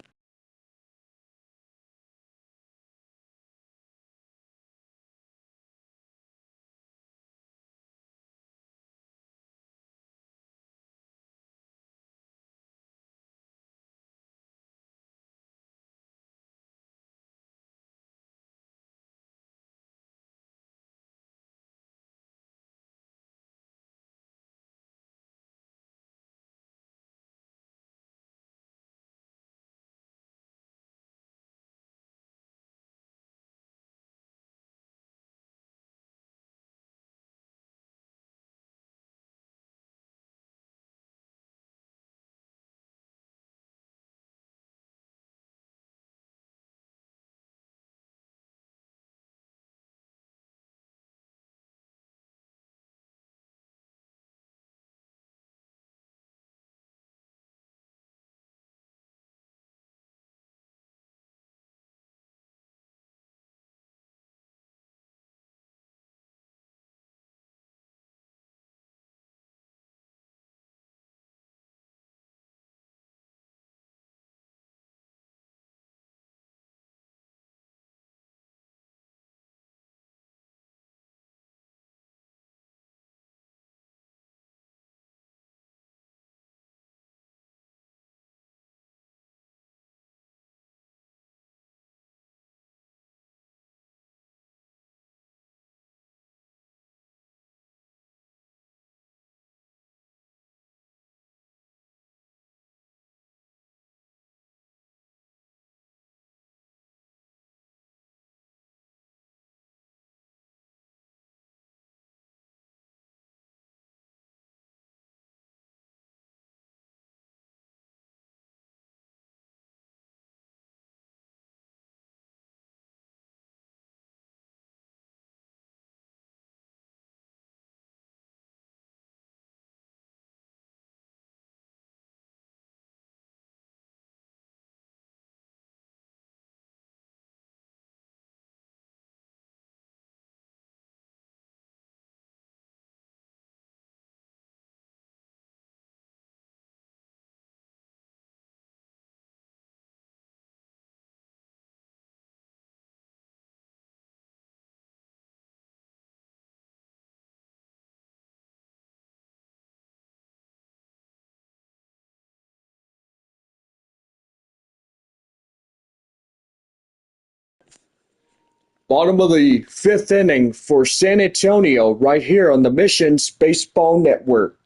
Bottom of the fifth inning for San Antonio right here on the Missions Baseball Network.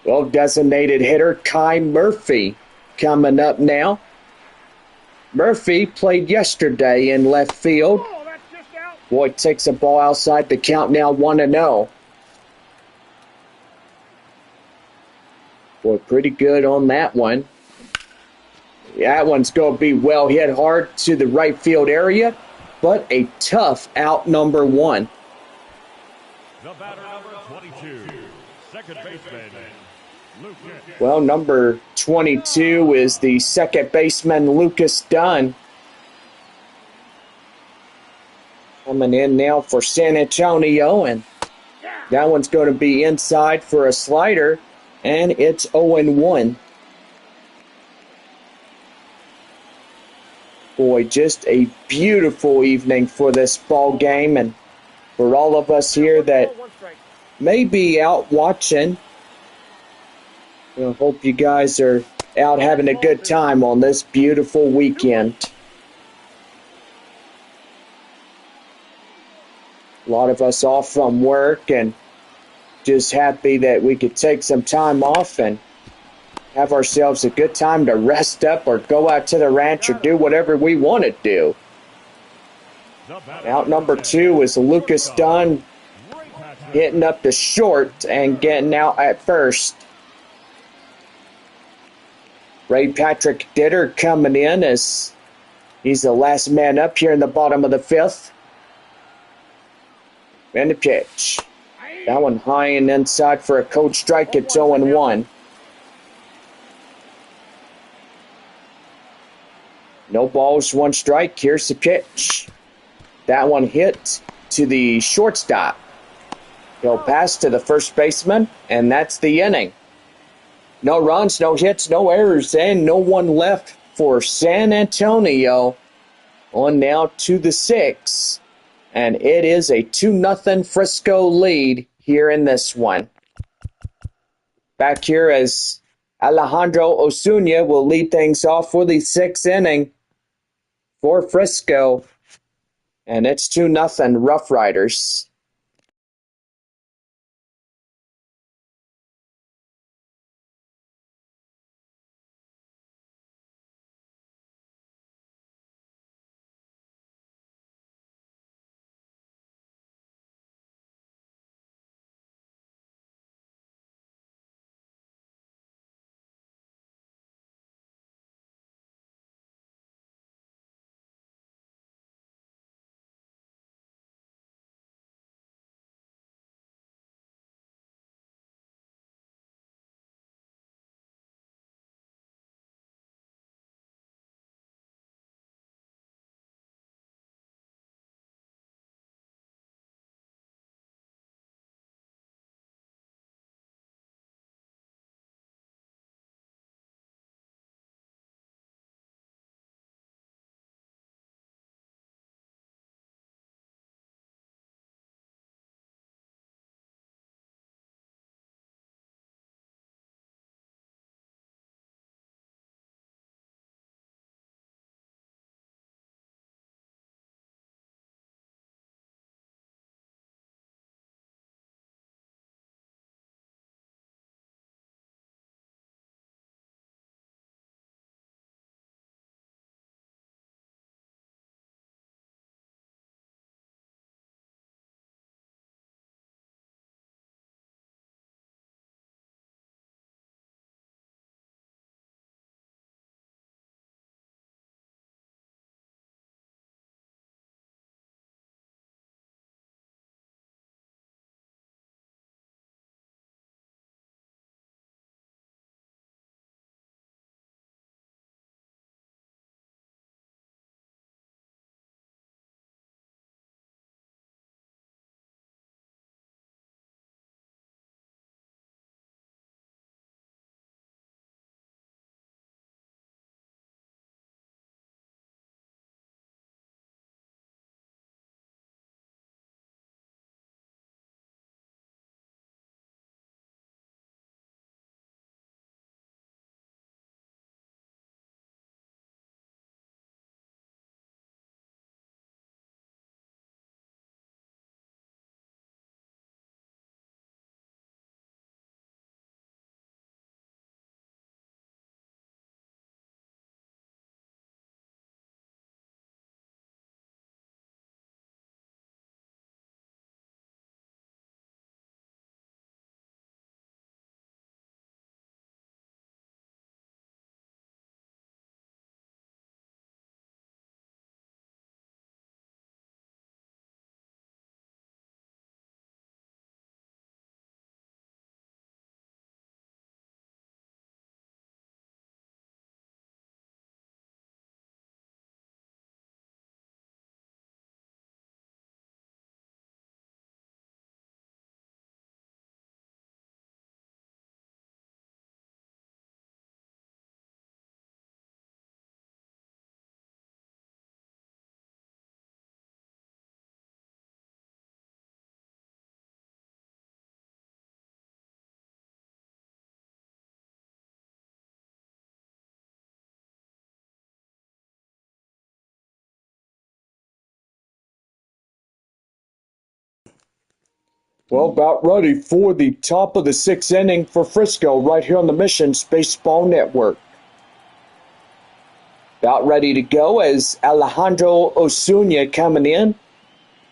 Well, designated hitter Kai Murphy coming up now. Murphy played yesterday in left field. Boy, takes a ball outside the count now 1-0. Boy, pretty good on that one. That one's going to be well hit hard to the right field area, but a tough out number one. The batter number 22, second baseman, Lucas. Well, number 22 is the second baseman, Lucas Dunn. Coming in now for San Antonio, and that one's going to be inside for a slider, and it's 0-1. Boy, just a beautiful evening for this ball game, and for all of us here that may be out watching, I hope you guys are out having a good time on this beautiful weekend. A lot of us off from work and just happy that we could take some time off and have ourselves a good time to rest up or go out to the ranch or do whatever we want to do. Out number 2 is Lucas Dunn hitting up the short and getting out at first. Ray Patrick Ditter coming in as he's the last man up here in the bottom of the fifth. And the pitch. That one high and inside for a cold strike. It's 0-1. No balls, one strike. Here's the pitch. That one hit to the shortstop. He'll pass to the first baseman, and that's the inning. No runs, no hits, no errors, and no one left for San Antonio. On now to the 6th, and it is a 2-0 Frisco lead here in this one. Back here as Alejandro Osuna will lead things off for the 6th inning for Frisco, and it's 2-0 RoughRiders. Well, about ready for the top of the sixth inning for Frisco right here on the Missions Baseball Network. About ready to go as Alejandro Osuna coming in.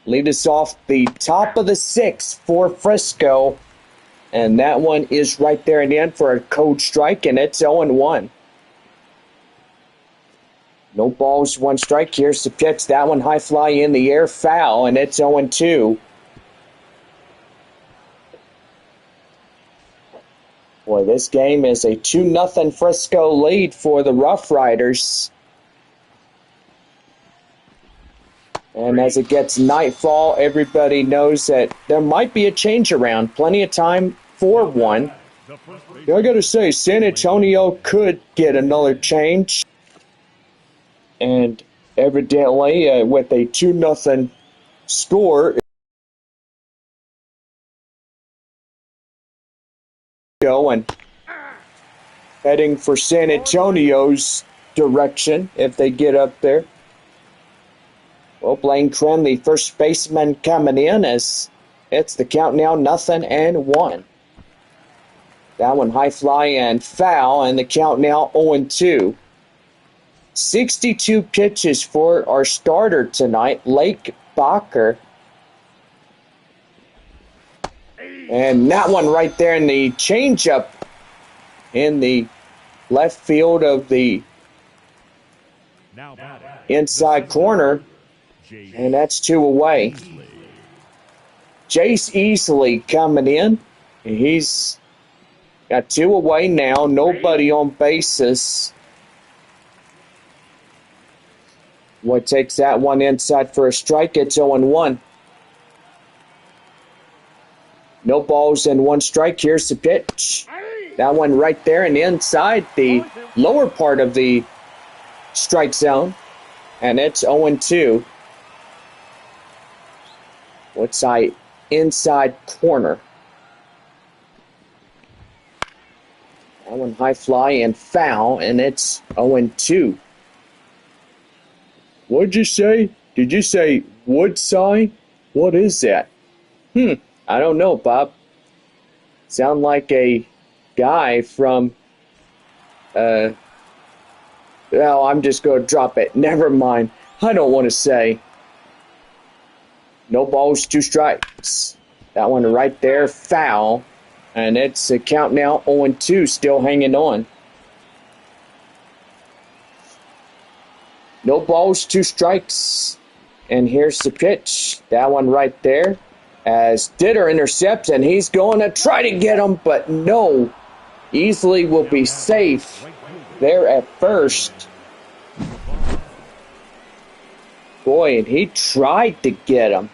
Lead us off the top of the sixth for Frisco. And that one is right there in the end for a cold strike, and it's 0-1. No balls, one strike. Here's the pitch. That one high fly in the air, foul, and it's 0-2. Boy, this game is a 2-0 Frisco lead for the RoughRiders. And as it gets nightfall, everybody knows that there might be a change around. Plenty of time for one. I gotta say, San Antonio could get another change. And evidently, with a 2-0 score, going heading for San Antonio's direction if they get up there. Well, Blaine Krim, the first baseman, coming in as it's the count now 0-1. That one high fly and foul, and the count now 0-2. 62 pitches for our starter tonight, Lake Bacher. And that one right there in the changeup in the left field of the inside corner. And that's 2 away. Jace Easley coming in. He's got 2 away now. Nobody on bases. What takes that one inside for a strike? It's 0-1. No balls and 1 strike. Here's the pitch. That one right there in the inside, the lower part of the strike zone. And it's 0-2. What's inside corner. That one high fly and foul, and it's 0-2. What'd you say? Did you say Woodside? What is that? I don't know, Bob. Sound like a guy from, well, I'm just going to drop it. Never mind. I don't want to say. No balls, 2 strikes. That one right there, foul. And it's a count now 0-2, still hanging on. No balls, 2 strikes. And here's the pitch. That one right there. As Ditter intercepts, and he's going to try to get him, but no. Easley will be safe there at first. Boy, and he tried to get him.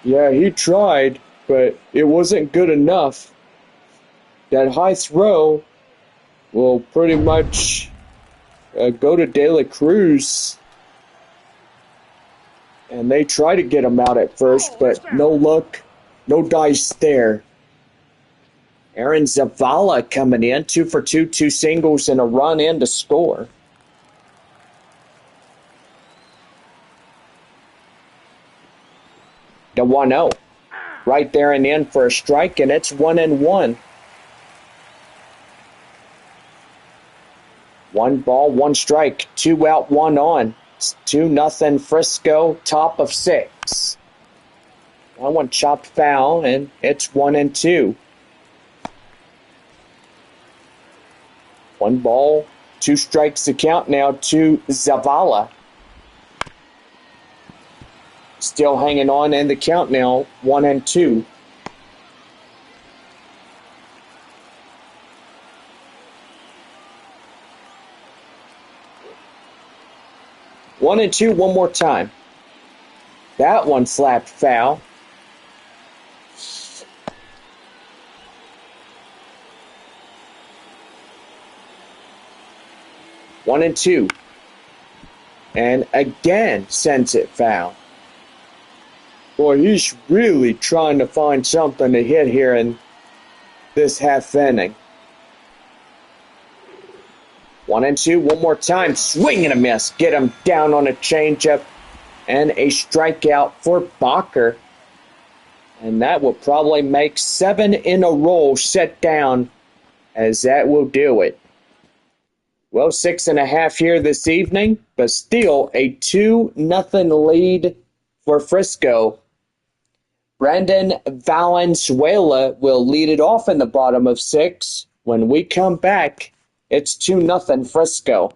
Yeah, he tried, but it wasn't good enough. That high throw will pretty much go to De La Cruz. And they try to get him out at first, but no luck, no dice there. Aaron Zavala coming in, 2 for 2, 2 singles and a run in to score. The 1-0. Right there and in for a strike, and it's 1-1. 1 ball, 1 strike, 2 out, 1 on. It's 2-0 Frisco, top of 6. That one chopped foul, and it's 1-2. 1 ball, 2 strikes to count now to Zavala. Still hanging on in the count now, 1-2. One and two, one more time. That one slapped foul. One and two. And again sends it foul. Boy, he's really trying to find something to hit here in this half inning. 1 and 2, one more time. Swing and a miss. Get him down on a changeup. And a strikeout for Bacher. And that will probably make 7 in a row shut down, as that will do it. Well, 6.5 here this evening, but still a 2-0 lead for Frisco. Brandon Valenzuela will lead it off in the bottom of 6. When we come back, it's 2-0 Frisco.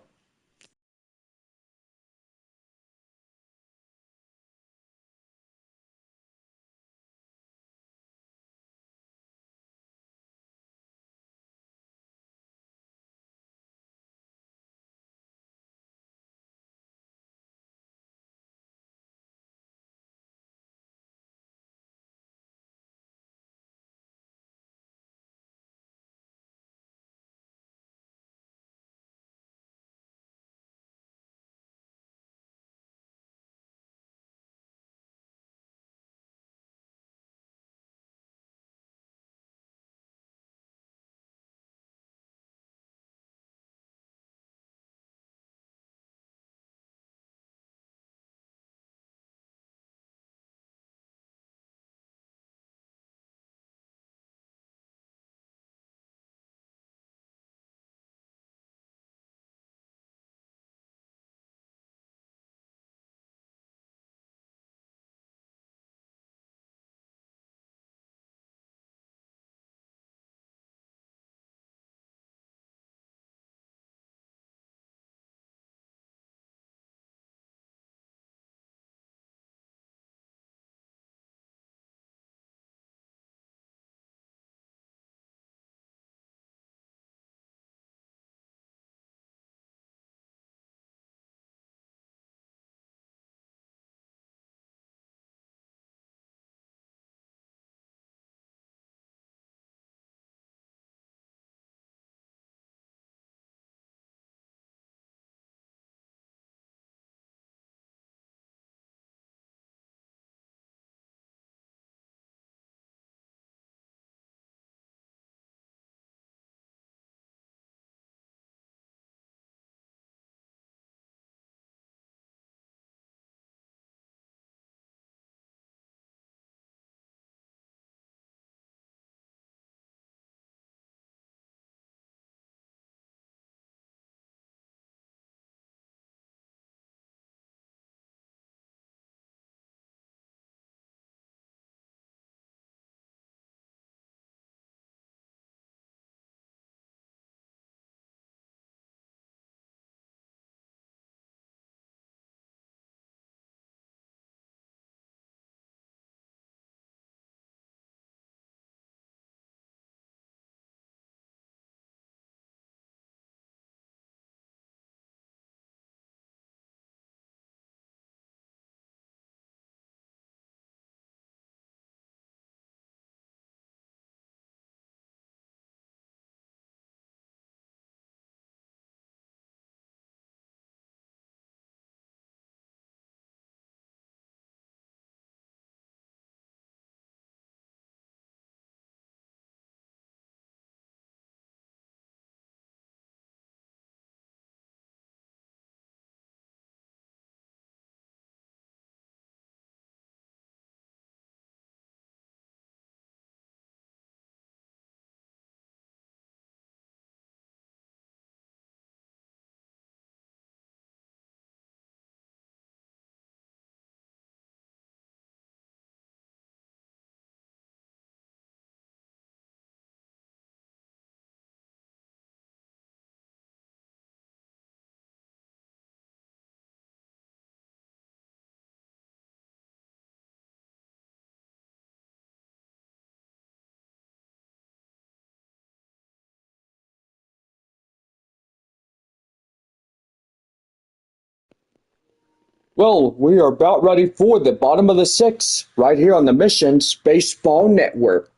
Well, we are about ready for the bottom of the 6th, right here on the Missions Baseball Network.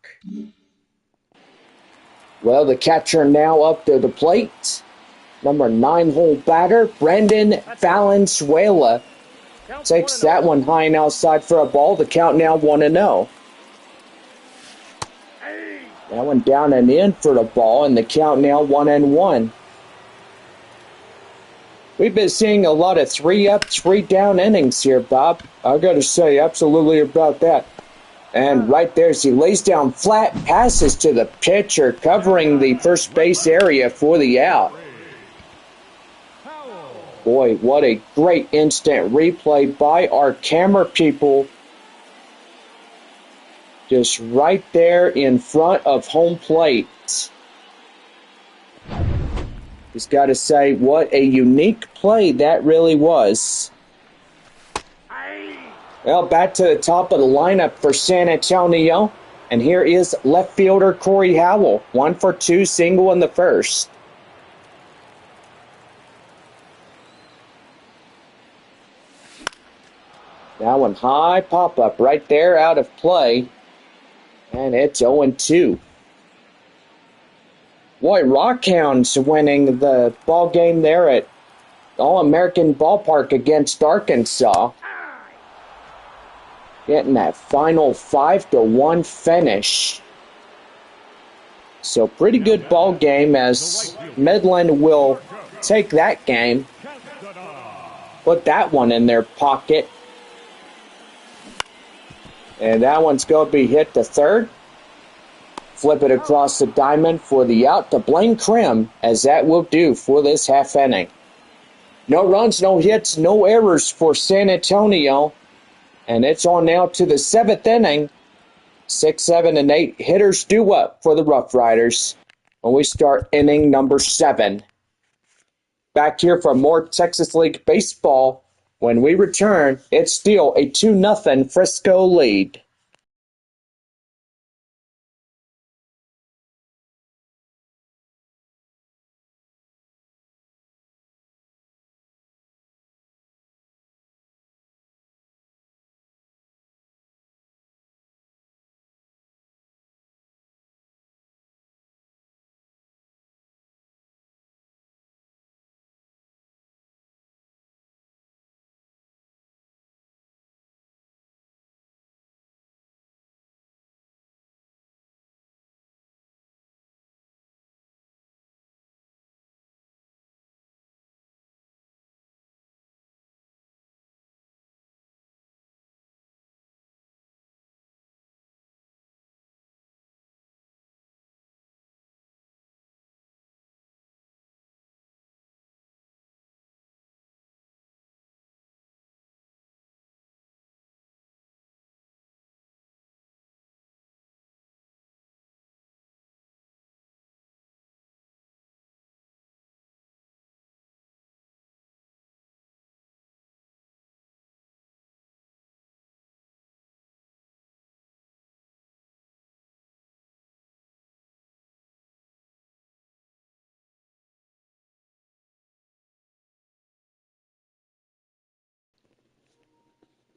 Well, the catcher now up to the plate. Number 9-hole batter, Brandon Valenzuela, takes that one high and outside for a ball. The count now 1-0. That one down and in for the ball, and the count now 1-1. We've been seeing a lot of 3-up, 3-down innings here, Bob. I got to say, absolutely about that. And right there, as he lays down flat, passes to the pitcher, covering the first base area for the out. Boy, what a great instant replay by our camera people. Just right there in front of home plate. Just got to say, what a unique play that really was. Well, back to the top of the lineup for San Antonio. And here is left fielder Corey Howell. 1 for 2, single in the first. That one high pop-up right there out of play. And it's 0-2. Boy, Rockhounds winning the ball game there at All-American Ballpark against Arkansas. Getting that final 5-1 finish. So pretty good ball game as Midland will take that game. Put that one in their pocket. And that one's going to be hit to third. Flip it across the diamond for the out to Blaine Krim, as that will do for this half inning. No runs, no hits, no errors for San Antonio. And it's on now to the 7th inning. 6, 7, and 8 hitters due up for the RoughRiders when we start inning number 7. Back here for more Texas League baseball. When we return, it's still a 2-0 Frisco lead.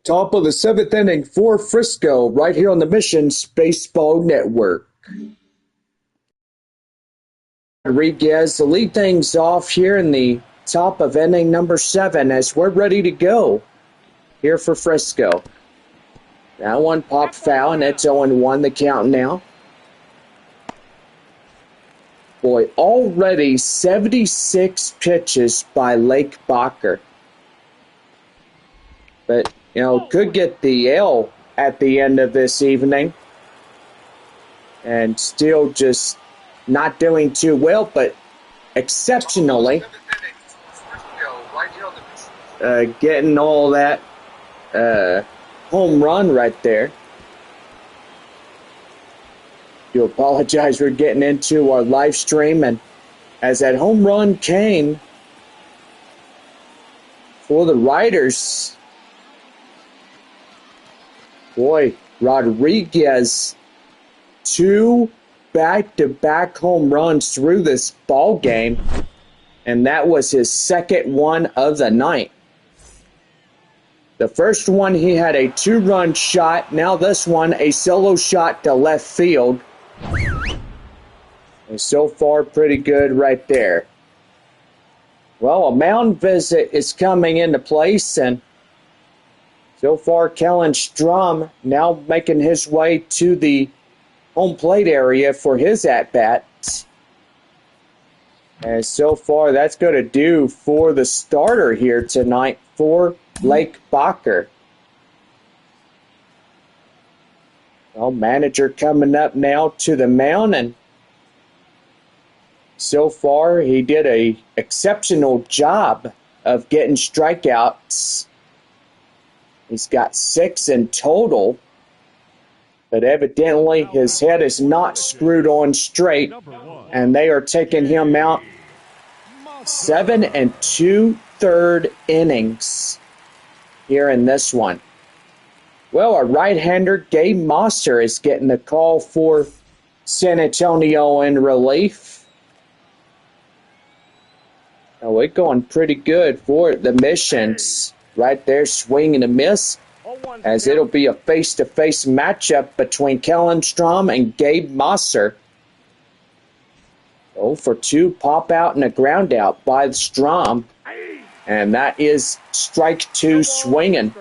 Top of the 7th inning for Frisco, right here on the Missions Baseball Network. Rodriguez to lead things off here in the top of inning number 7 as we're ready to go here for Frisco. That one popped foul, and it's 0-1 the count now. Boy, already 76 pitches by Lake Bacher. But, you know, could get the L at the end of this evening. And still just not doing too well, but exceptionally getting all that home run right there. Do apologize for getting into our live stream, and as that home run came for the Riders, boy, Rodriguez, 2 back-to-back home runs through this ball game, and that was his second one of the night. The first one, he had a 2-run shot. Now this one, a solo shot to left field. And so far, pretty good right there. Well, a mound visit is coming into place, and so far, Kellen Strom now making his way to the home plate area for his at-bat. And so far, that's going to do for the starter here tonight for Lake Bacher. Well, manager coming up now to the mound, and so far he did a exceptional job of getting strikeouts. He's got 6 in total, but evidently his head is not screwed on straight, and they are taking him out 7 2/3 innings here in this one. Well, our right-hander, Gabe Mosser, is getting the call for San Antonio in relief. Now we're going pretty good for the Missions. Right there, swing and a miss, as it'll be a face-to-face matchup between Kellen Strom and Gabe Mosser. 0 for 2, pop out and a ground out by Strom. And that is strike 2 swinging.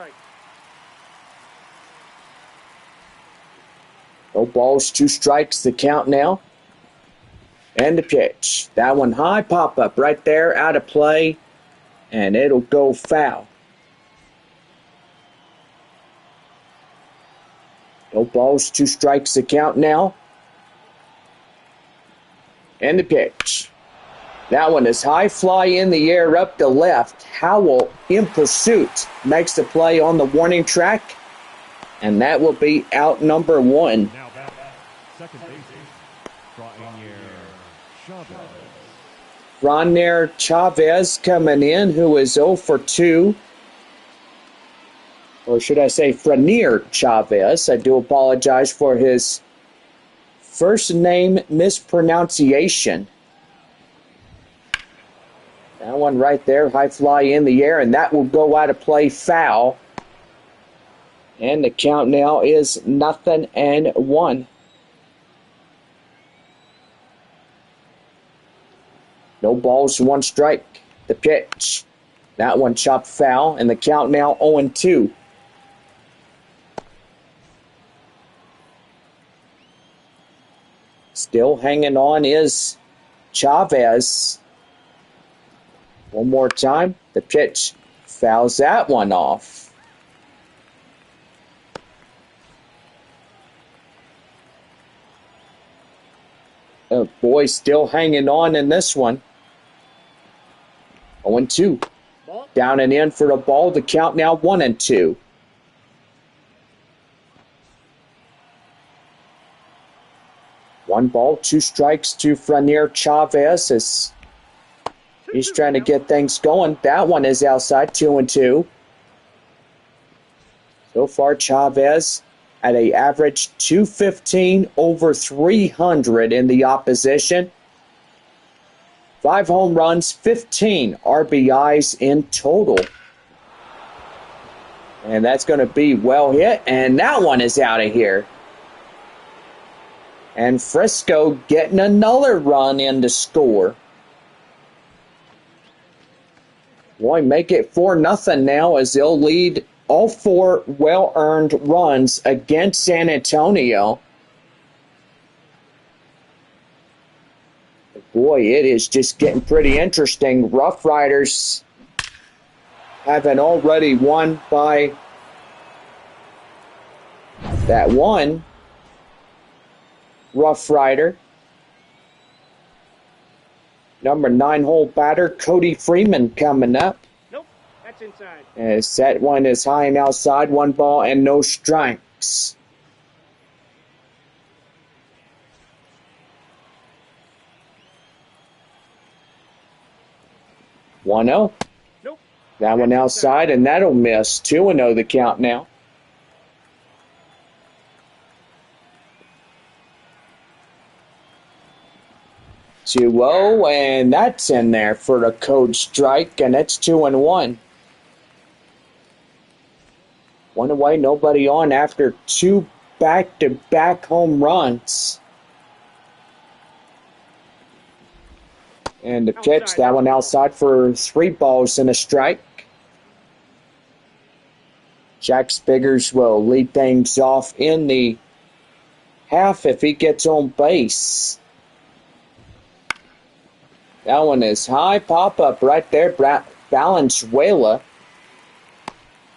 No balls, 2 strikes, the count now. And the pitch. That one high, pop up right there, out of play, and it'll go foul. No balls, 2 strikes, the count now. And the pitch. That one is high fly in the air up the left. Howell in pursuit makes the play on the warning track, and that will be out number 1. Now back, second baseman, Franier Chavez coming in, who is 0 for 2. Or should I say Franier Chavez. I do apologize for his first name mispronunciation. That one right there, high fly in the air, and that will go out of play, foul. And the count now is 0-1. No balls, 1 strike. The pitch. That one chopped foul, and the count now 0-2. Still hanging on is Chavez. One more time. The pitch fouls that one off. Oh boy, still hanging on in this one. 0-2. Down and in for the ball. The count now 1-2. One ball, 2 strikes to Franier Chavez as he's trying to get things going. That one is outside, 2-2. So far, Chavez at an average 215 over 300 in the opposition. 5 home runs, 15 RBIs in total. And that's going to be well hit, and that one is out of here. And Frisco getting another run in to score. Boy, make it 4-0 now as they'll lead all 4 well-earned runs against San Antonio. Boy, it is just getting pretty interesting. RoughRiders having already won by that one Rough Rider. Number 9 hole batter, Cody Freeman, coming up. Nope, that's inside. As that one is high and outside, 1 ball and no strikes. One 0. Nope. That one outside, and that'll miss. 2-0 the count now. 2-0, and that's in there for the code strike, and it's 2-1. 1 away, nobody on after 2 back-to-back home runs. And the pitch, that one outside for 3 balls and a strike. Jack Spiggers will lead things off in the half if he gets on base. That one is high, pop up right there. Valenzuela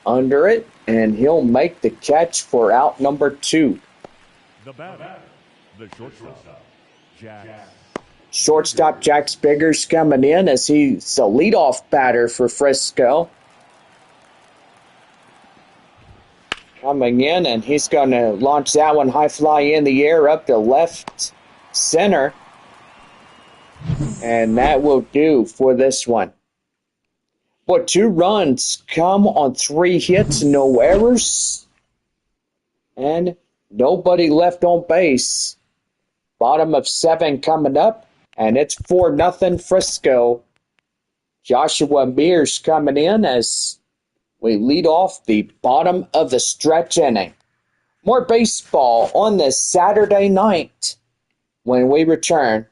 under it, and he'll make the catch for out number 2. The batter, the shortstop, Jack. Shortstop Jack Spiggers coming in as he's a leadoff batter for Frisco. Coming in, and he's going to launch that one high fly in the air up to left center. And that will do for this one. But 2 runs come on 3 hits, no errors, and nobody left on base. Bottom of 7 coming up, and it's 4-0 Frisco. Joshua Mears coming in as we lead off the bottom of the stretch inning. More baseball on this Saturday night when we return.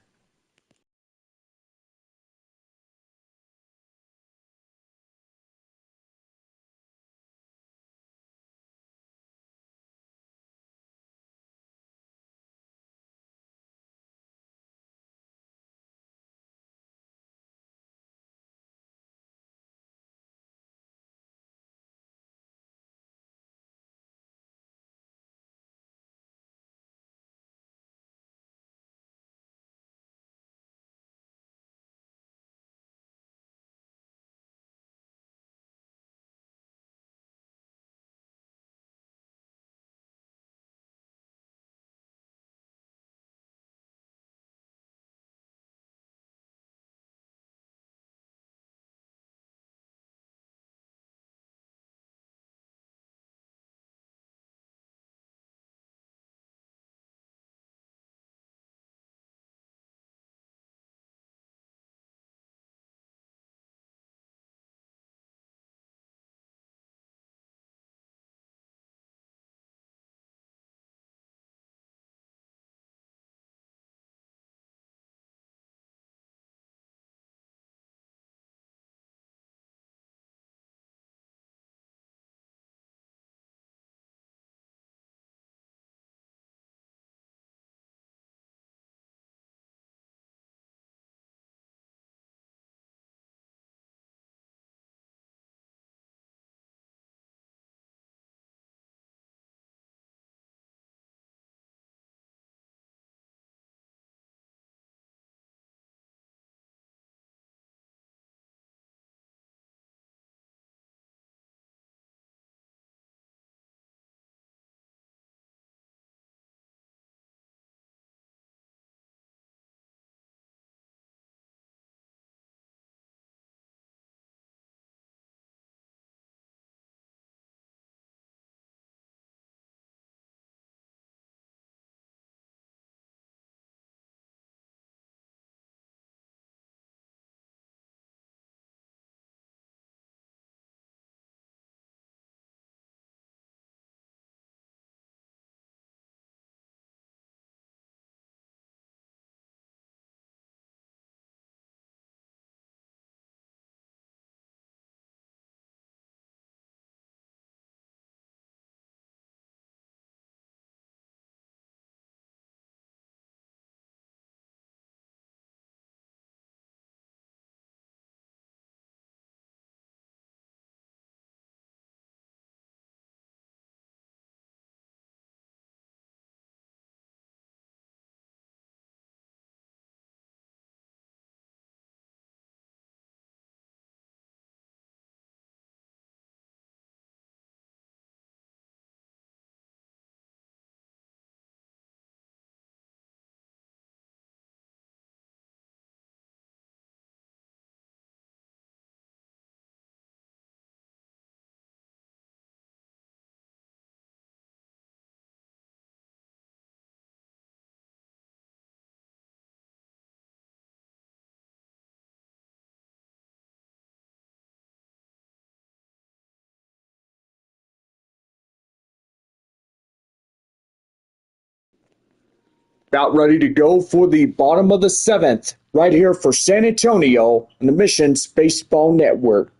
About ready to go for the bottom of the 7th, right here for San Antonio on the Missions Baseball Network.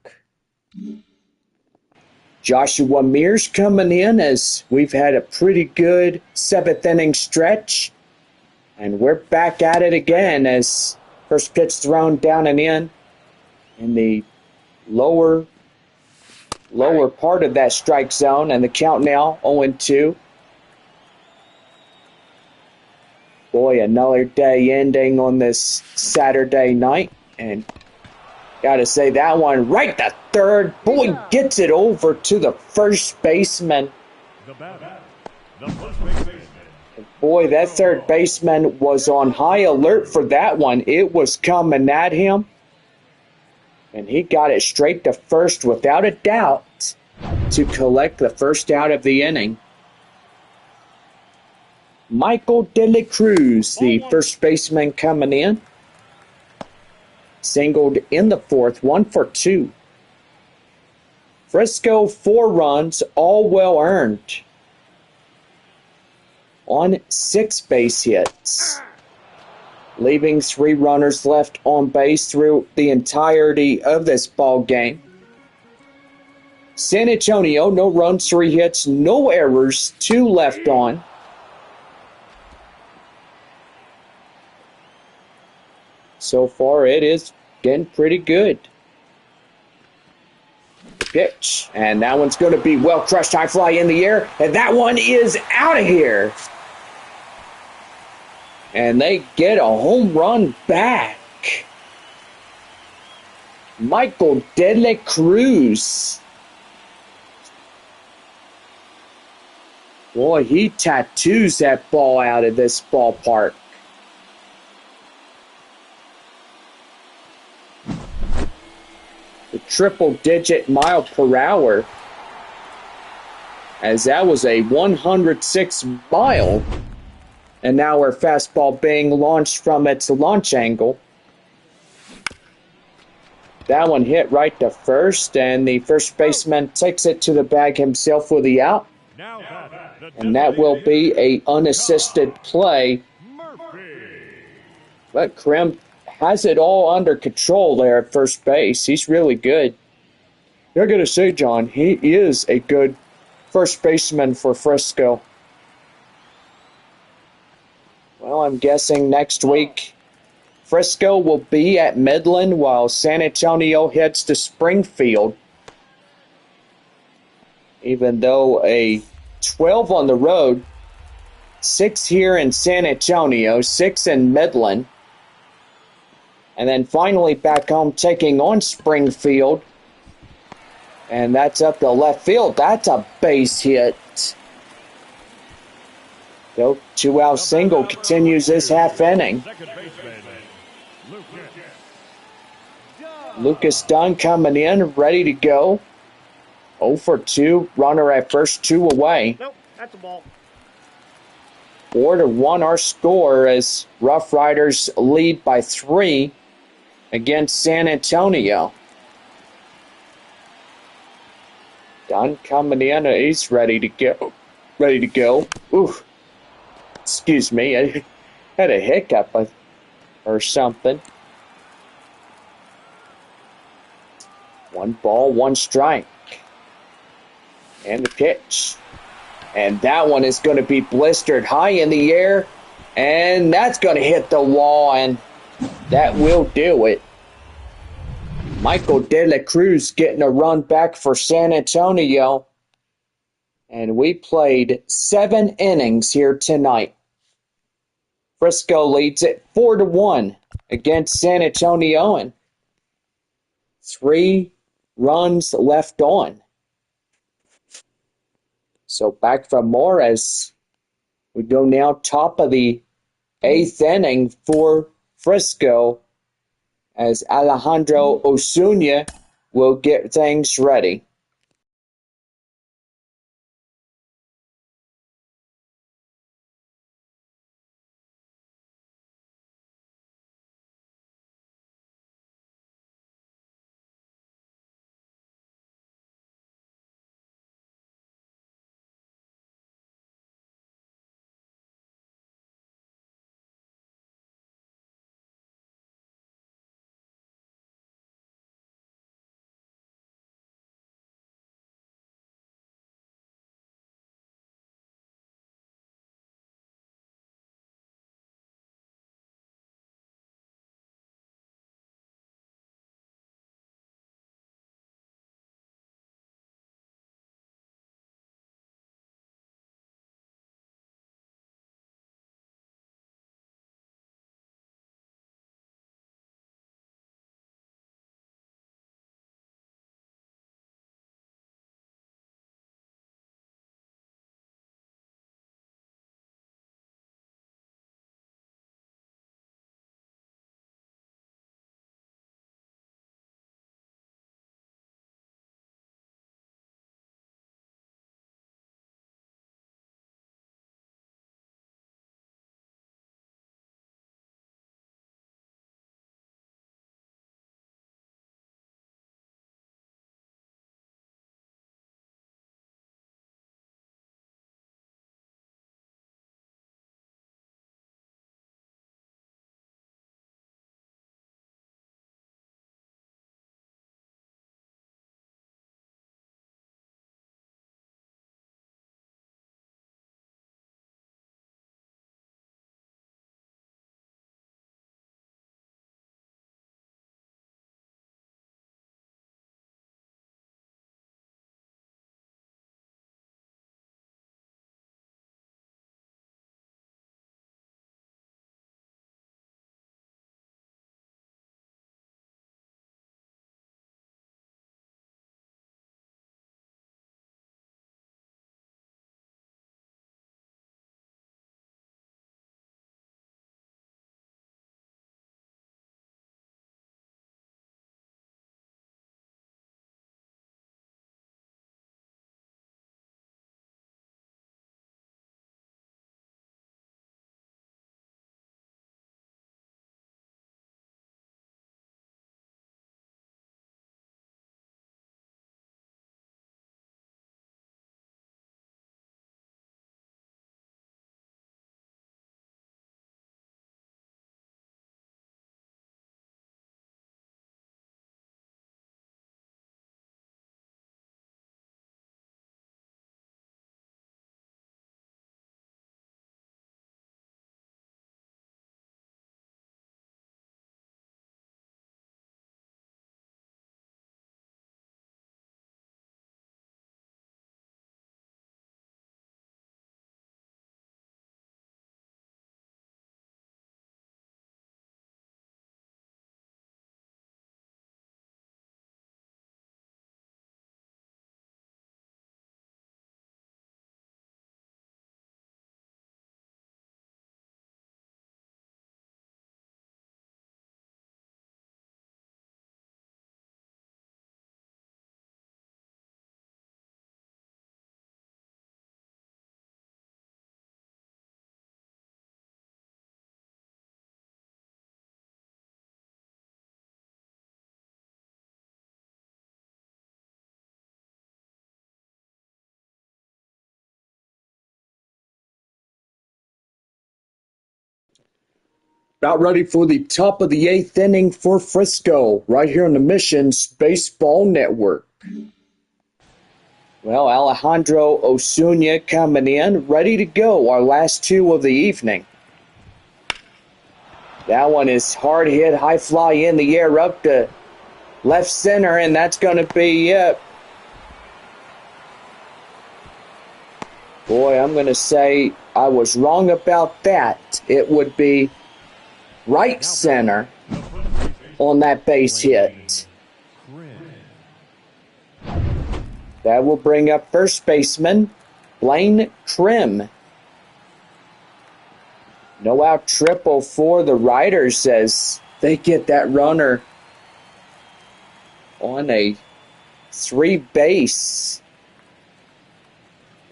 Joshua Mears coming in as we've had a pretty good 7th inning stretch. And we're back at it again as first pitch thrown down and in the lower part of that strike zone, and the count now 0-2. Boy, another day ending on this Saturday night. And gotta say, that one right to third. Boy, gets it over to the first baseman. The batter, the first baseman. Boy, that third baseman was on high alert for that one. It was coming at him. And he got it straight to first without a doubt to collect the first out of the inning. Michael De La Cruz, the first baseman, coming in. Singled in the fourth, 1 for 2. Frisco, 4 runs, all well earned. On 6 base hits, leaving 3 runners left on base through the entirety of this ball game. San Antonio, no runs, 3 hits, no errors, 2 left on. So far, it is getting pretty good. Pitch, and that one's going to be well crushed, high fly in the air, and that one is out of here. And they get a home run back. Michael De La Cruz. Boy, he tattoos that ball out of this ballpark. The triple-digit mile per hour, as that was a 106 mile an hour fastball being launched from its launch angle. That one hit right to first, and the first baseman takes it to the bag himself with the out. And that will be a unassisted play. But Krim has it all under control there at first base. He's really good. You're going to say, John, he is a good first baseman for Frisco. Well, I'm guessing next week Frisco will be at Midland while San Antonio heads to Springfield. Even though a 12 on the road, 6 here in San Antonio, 6 in Midland, and then finally back home taking on Springfield. And that's up to left field. That's a base hit. The 2-out single continues this half inning. Lucas Dunn coming in, ready to go. 0 for 2, runner at first, 2 away. Nope, that's a ball. 4-1 our score as RoughRiders lead by 3 against San Antonio. Dunn coming in, he's ready to go. Ready to go. Ooh, excuse me, I had a hiccup or something. 1 ball, 1 strike. And the pitch. And that one is going to be blistered high in the air. And that's going to hit the wall, and that will do it. Michael De La Cruz getting a run back for San Antonio. And we played 7 innings here tonight. Frisco leads it 4-1 against San Antonio, and 3 runs left on. So back for more as we go now top of the 8th inning for Frisco as Alejandro Osuna will get things ready. About ready for the top of the eighth inning for Frisco, right here on the Missions Baseball Network. Well, Alejandro Osuna coming in, ready to go, our last two of the evening. That one is hard hit, high fly in the air up to left center, and that's going to be it. Boy, I'm going to say I was wrong about that. It would be right center on that base hit. That will bring up first baseman Blaine Krim. No out triple for the Riders as they get that runner on a three base.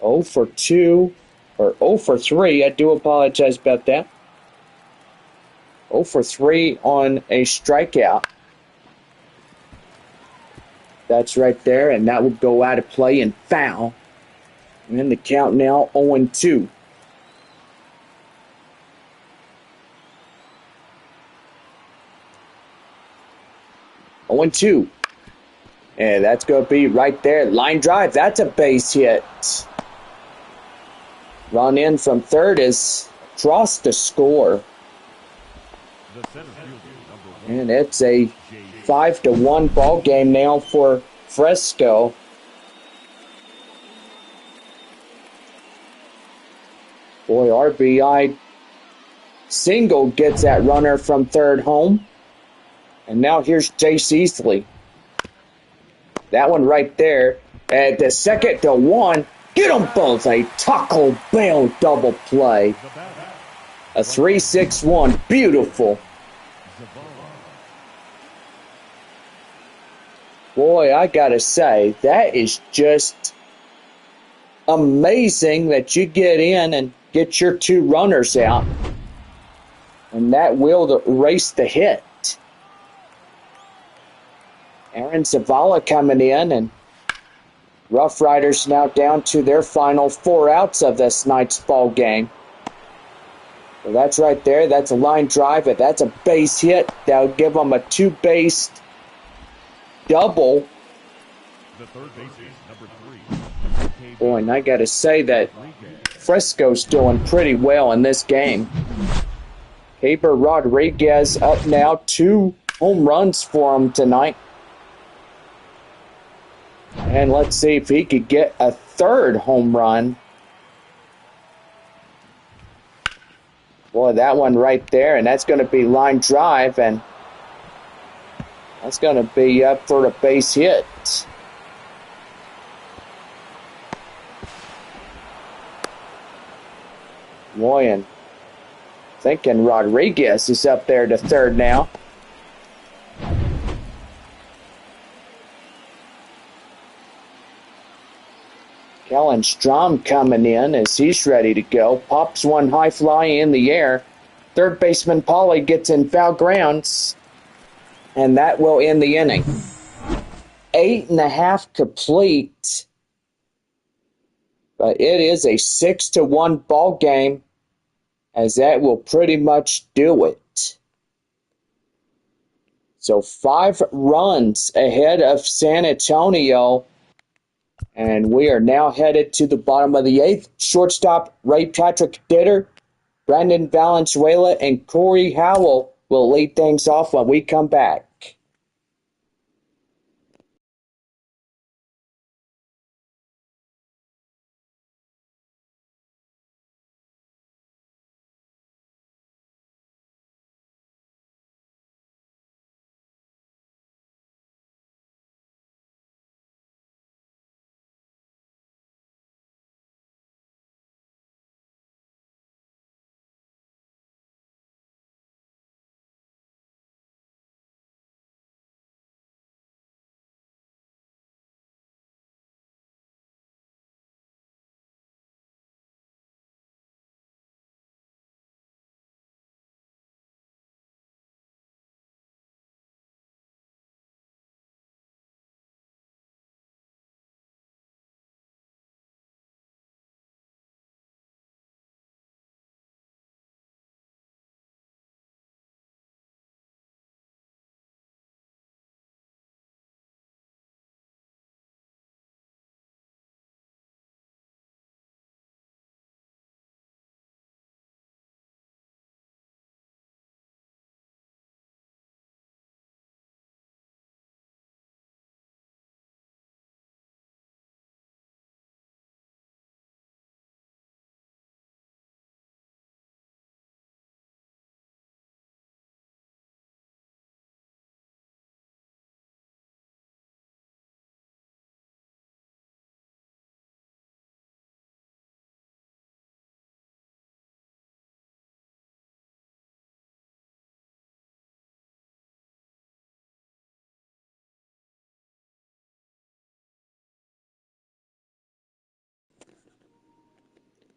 0 for 2, or 0 for 3. I do apologize about that. 0 for 3 on a strikeout. That's right there, and that will go out of play and foul. And the count now 0-2. And that's going to be right there. Line drive. That's a base hit. Run in from third is across the score. And it's a 5-1 ball game now for Frisco. Boy, RBI single gets that runner from third home. And now here's Jace Easley. That one right there. At the 2-1. Get them both. A Taco Bell double play. A 3-6-1. Beautiful. Boy, I gotta say, that is just amazing that you get in and get your two runners out. And that will erase the hit. Aaron Zavala coming in, and RoughRiders now down to their final 4 outs of this night's ball game. So that's right there. That's a line drive, and that's a base hit. That'll give them a 2-base double. The third baseman, number 3. Boy, and I got to say that Frisco's doing pretty well in this game. Haber Rodriguez up now, 2 home runs for him tonight. And let's see if he could get a third home run. Boy, that one right there, and that's going to be line drive, and that's going to be up for a base hit. Boy, and thinking Rodriguez is up there to third now. Kellen Strom coming in as he's ready to go. Pops one high fly in the air. Third baseman Pauly gets in foul grounds. And that will end the inning. 8.5 complete. But it is a 6-1 ball game, as that will pretty much do it. So 5 runs ahead of San Antonio. And we are now headed to the bottom of the 8th. Shortstop Ray Patrick Ditter, Brandon Valenzuela, and Corey Howell will lead things off when we come back.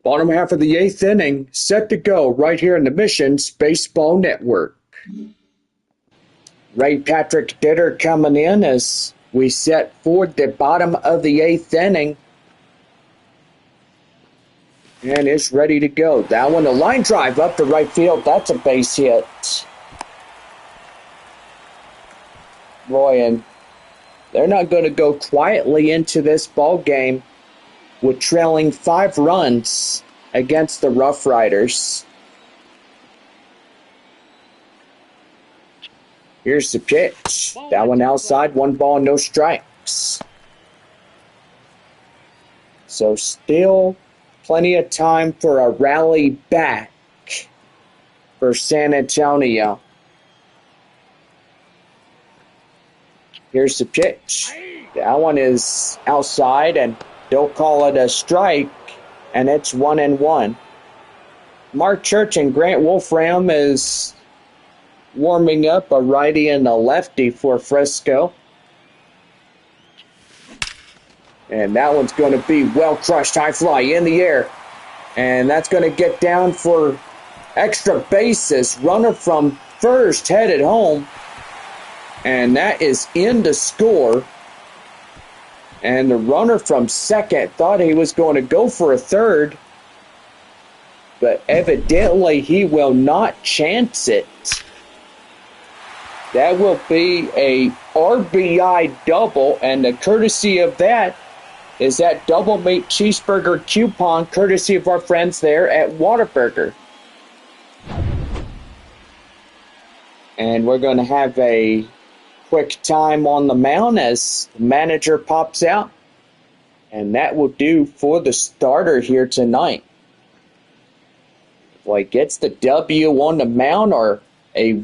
Bottom half of the 8th inning, set to go right here in the Missions Baseball Network. Ray Patrick Ditter coming in as we set for the bottom of the 8th inning. And is ready to go. That one, a line drive up to right field. That's a base hit. Boy, and they're not going to go quietly into this ball game with trailing 5 runs against the RoughRiders. Here's the pitch. That one outside, 1 ball, no strikes. So still plenty of time for a rally back for San Antonio. Here's the pitch. That one is outside, and they'll call it a strike, and it's 1-1. Mark Church and Grant Wolfram is warming up, a righty and a lefty for Frisco. And that one's going to be well crushed, high fly in the air. And that's going to get down for extra bases. Runner from first headed home. And that is in to score. And the runner from second thought he was going to go for a third. But evidently he will not chance it. That will be a RBI double. And the courtesy of that is that double meat cheeseburger coupon courtesy of our friends there at Whataburger. And we're going to have a quick time on the mound as the manager pops out. And that will do for the starter here tonight. Well, he gets the W on the mound or a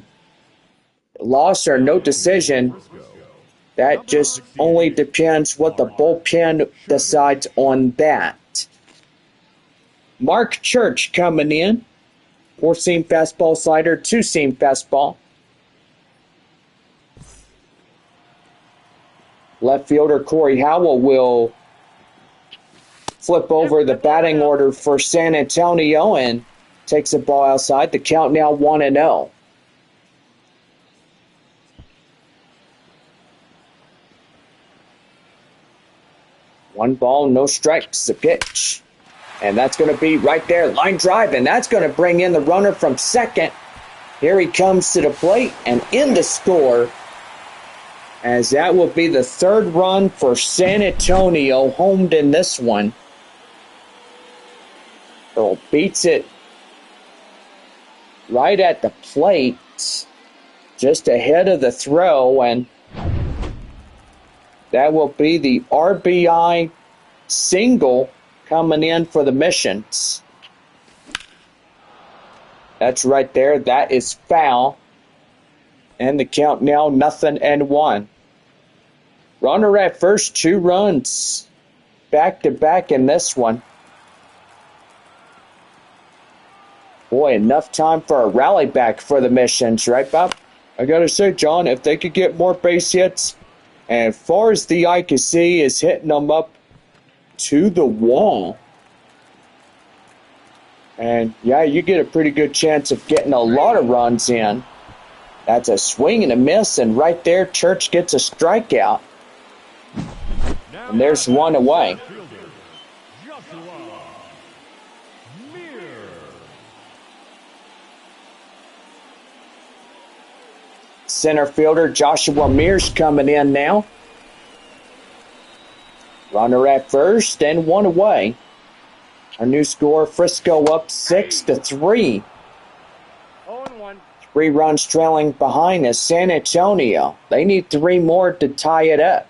loss or no decision. That just only depends what the bullpen decides on that. Mark Church coming in. 4-seam fastball slider, 2-seam fastball. Left fielder Corey Howell will flip over the batting order for San Antonio and takes the ball outside. The count now 1-0. One ball, no strikes, the pitch. And that's going to be right there, line drive, and that's going to bring in the runner from second. Here he comes to the plate and in to score, as that will be the 3rd run for San Antonio, homed in this one. Earl beats it right at the plate, just ahead of the throw, and that will be the RBI single coming in for the Missions. That's right there. That is foul. And the count now 0-1. Runner at first, 2 runs back-to-back in this one. Boy, enough time for a rally back for the Missions, right, Bob? I got to say, John, if they could get more base hits, and as far as the eye can see is hitting them up to the wall. And, yeah, you get a pretty good chance of getting a lot of runs in. That's a swing and a miss, and right there, Church gets a strikeout. And there's one away. Center fielder Joshua Mears coming in now. Runner at first and 1 away. Our new score, Frisco up 6-3. 0-1. 3 runs trailing behind is San Antonio. They need 3 more to tie it up.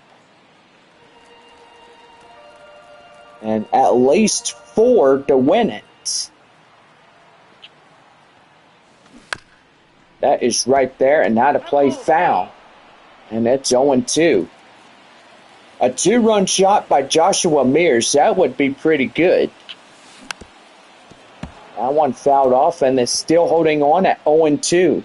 And at least 4 to win it. That is right there, and now to play foul. And it's 0-2. A 2-run shot by Joshua Mears. That would be pretty good. That one fouled off, and it's still holding on at 0-2.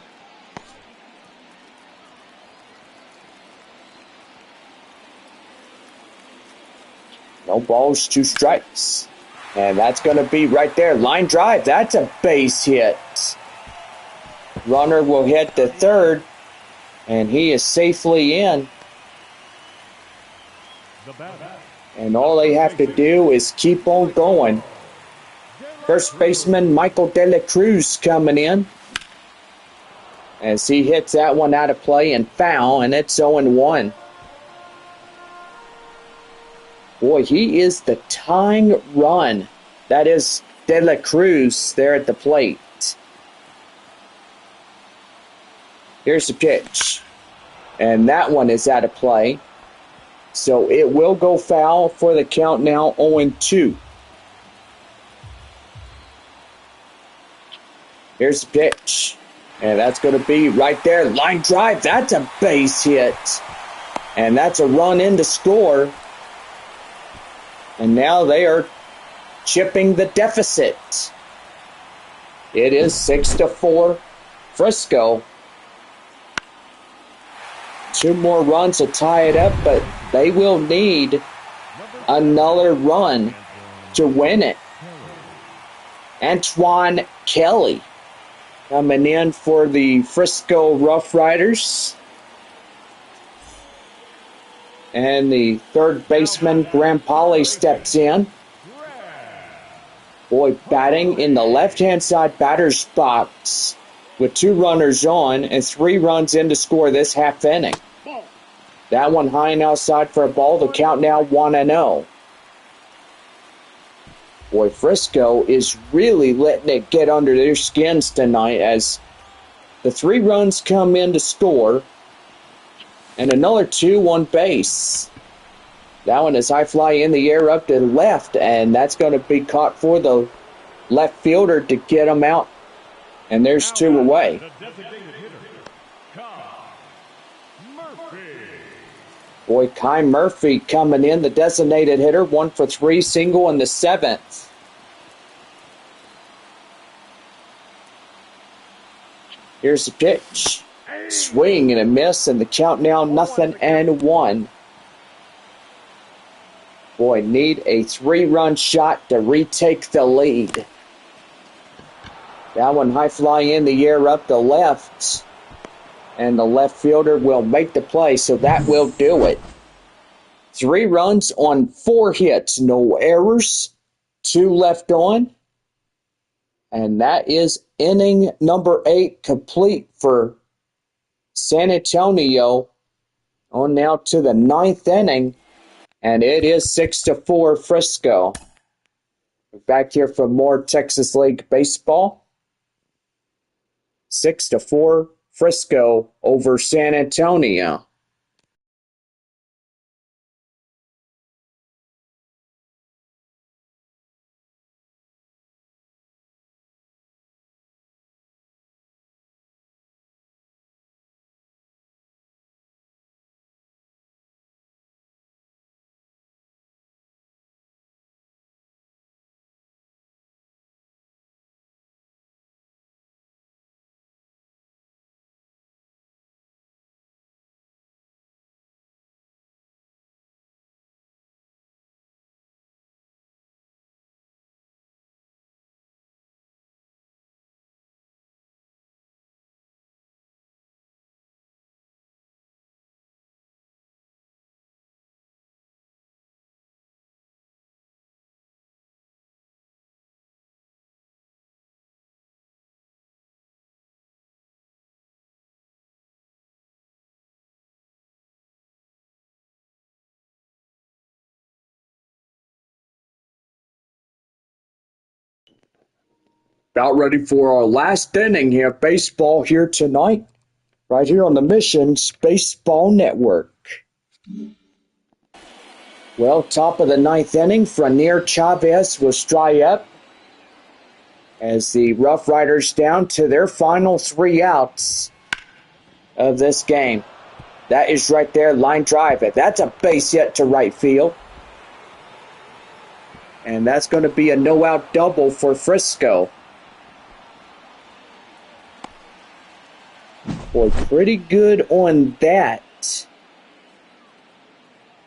No balls, 2 strikes. And that's going to be right there. Line drive. That's a base hit. Runner will hit the third, and he is safely in. And all they have to do is keep on going. First baseman Michael De La Cruz coming in as he hits that one out of play and foul, and it's 0-1. Boy, he is the tying run. That is De La Cruz there at the plate. Here's the pitch. And that one is out of play. So it will go foul for the count now, 0-2. Here's the pitch. And that's going to be right there. Line drive. That's a base hit. And that's a run in to score. And now they are chipping the deficit. It is 6-4 Frisco. 2 more runs to tie it up, but they will need another run to win it. Antoine Kelly coming in for the Frisco RoughRiders. And the third baseman, Graham Polly, steps in. Boy, batting in the left-hand side batter's box with 2 runners on and 3 runs in to score this half inning. That one high and outside for a ball. The count now 1-0. Boy, Frisco is really letting it get under their skins tonight as the 3 runs come in to score and another 2 on base. That one is high fly in the air up to the left, and that's going to be caught for the left fielder to get him out. And there's 2 away. Boy, Kai Murphy coming in, the designated hitter, 1 for 3, single in the 7th. Here's the pitch. Swing and a miss, and the count now 0-1. Boy, need a 3-run shot to retake the lead. That one high fly in the air up the left. And the left fielder will make the play, so that will do it. 3 runs on 4 hits, no errors, 2 left on. And that is inning number 8 complete for San Antonio. On now to the 9th inning, and it is 6-4 Frisco. We're back here for more Texas League baseball. 6-4 Frisco over San Antonio. About ready for our last inning here, baseball here tonight, right here on the Missions Baseball Network. Well, top of the 9th inning, Franier Chavez will strike up as the RoughRiders down to their final 3 outs of this game. That is right there, line drive. That's a base hit to right field. And that's going to be a no-out double for Frisco. Boy, pretty good on that.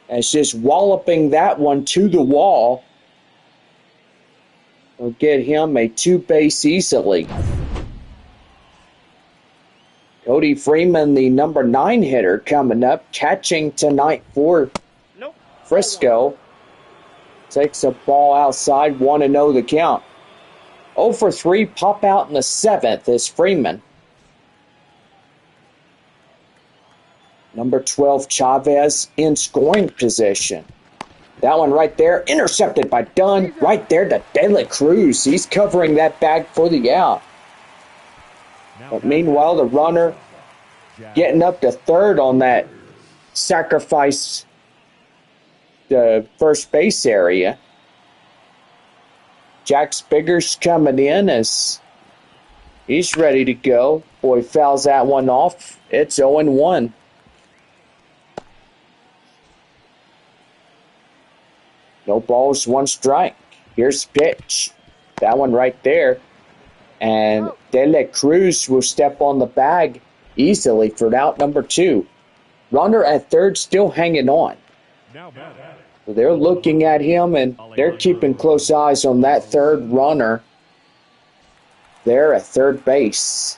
As just walloping that one to the wall. will get him a 2-base easily. Cody Freeman, the number 9 hitter, coming up, catching tonight for Nope. Frisco. Takes a ball outside, 1-0 the count. 0 for 3, pop out in the 7th is Freeman. Number 12, Chavez, in scoring position. That one right there, intercepted by Dunn. Right there to De La Cruz. He's covering that bag for the out. But meanwhile, the runner getting up to third on that sacrifice, the first base area. Jack Spigger's coming in as he's ready to go. Boy, fouls that one off. It's 0-1. No balls, 1 strike. Here's pitch. That one right there. And De La Cruz will step on the bag easily for out number 2. Runner at third still hanging on. So they're looking at him and they're keeping close eyes on that third runner there at third base.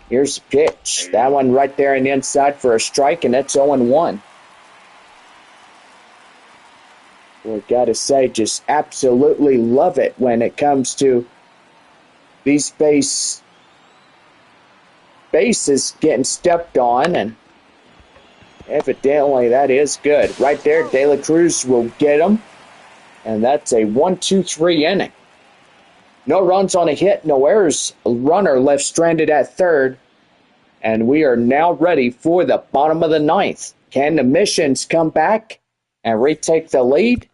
Here's the pitch. That one right there and inside for a strike, and that's 0-1. Well, gotta say, just absolutely love it when it comes to these bases getting stepped on, and evidently that is good. Right there, De La Cruz will get him, and that's a 1-2-3 inning. No runs on a hit, no errors. A runner left stranded at third, and we are now ready for the bottom of the 9th. Can the Missions come back and retake the lead?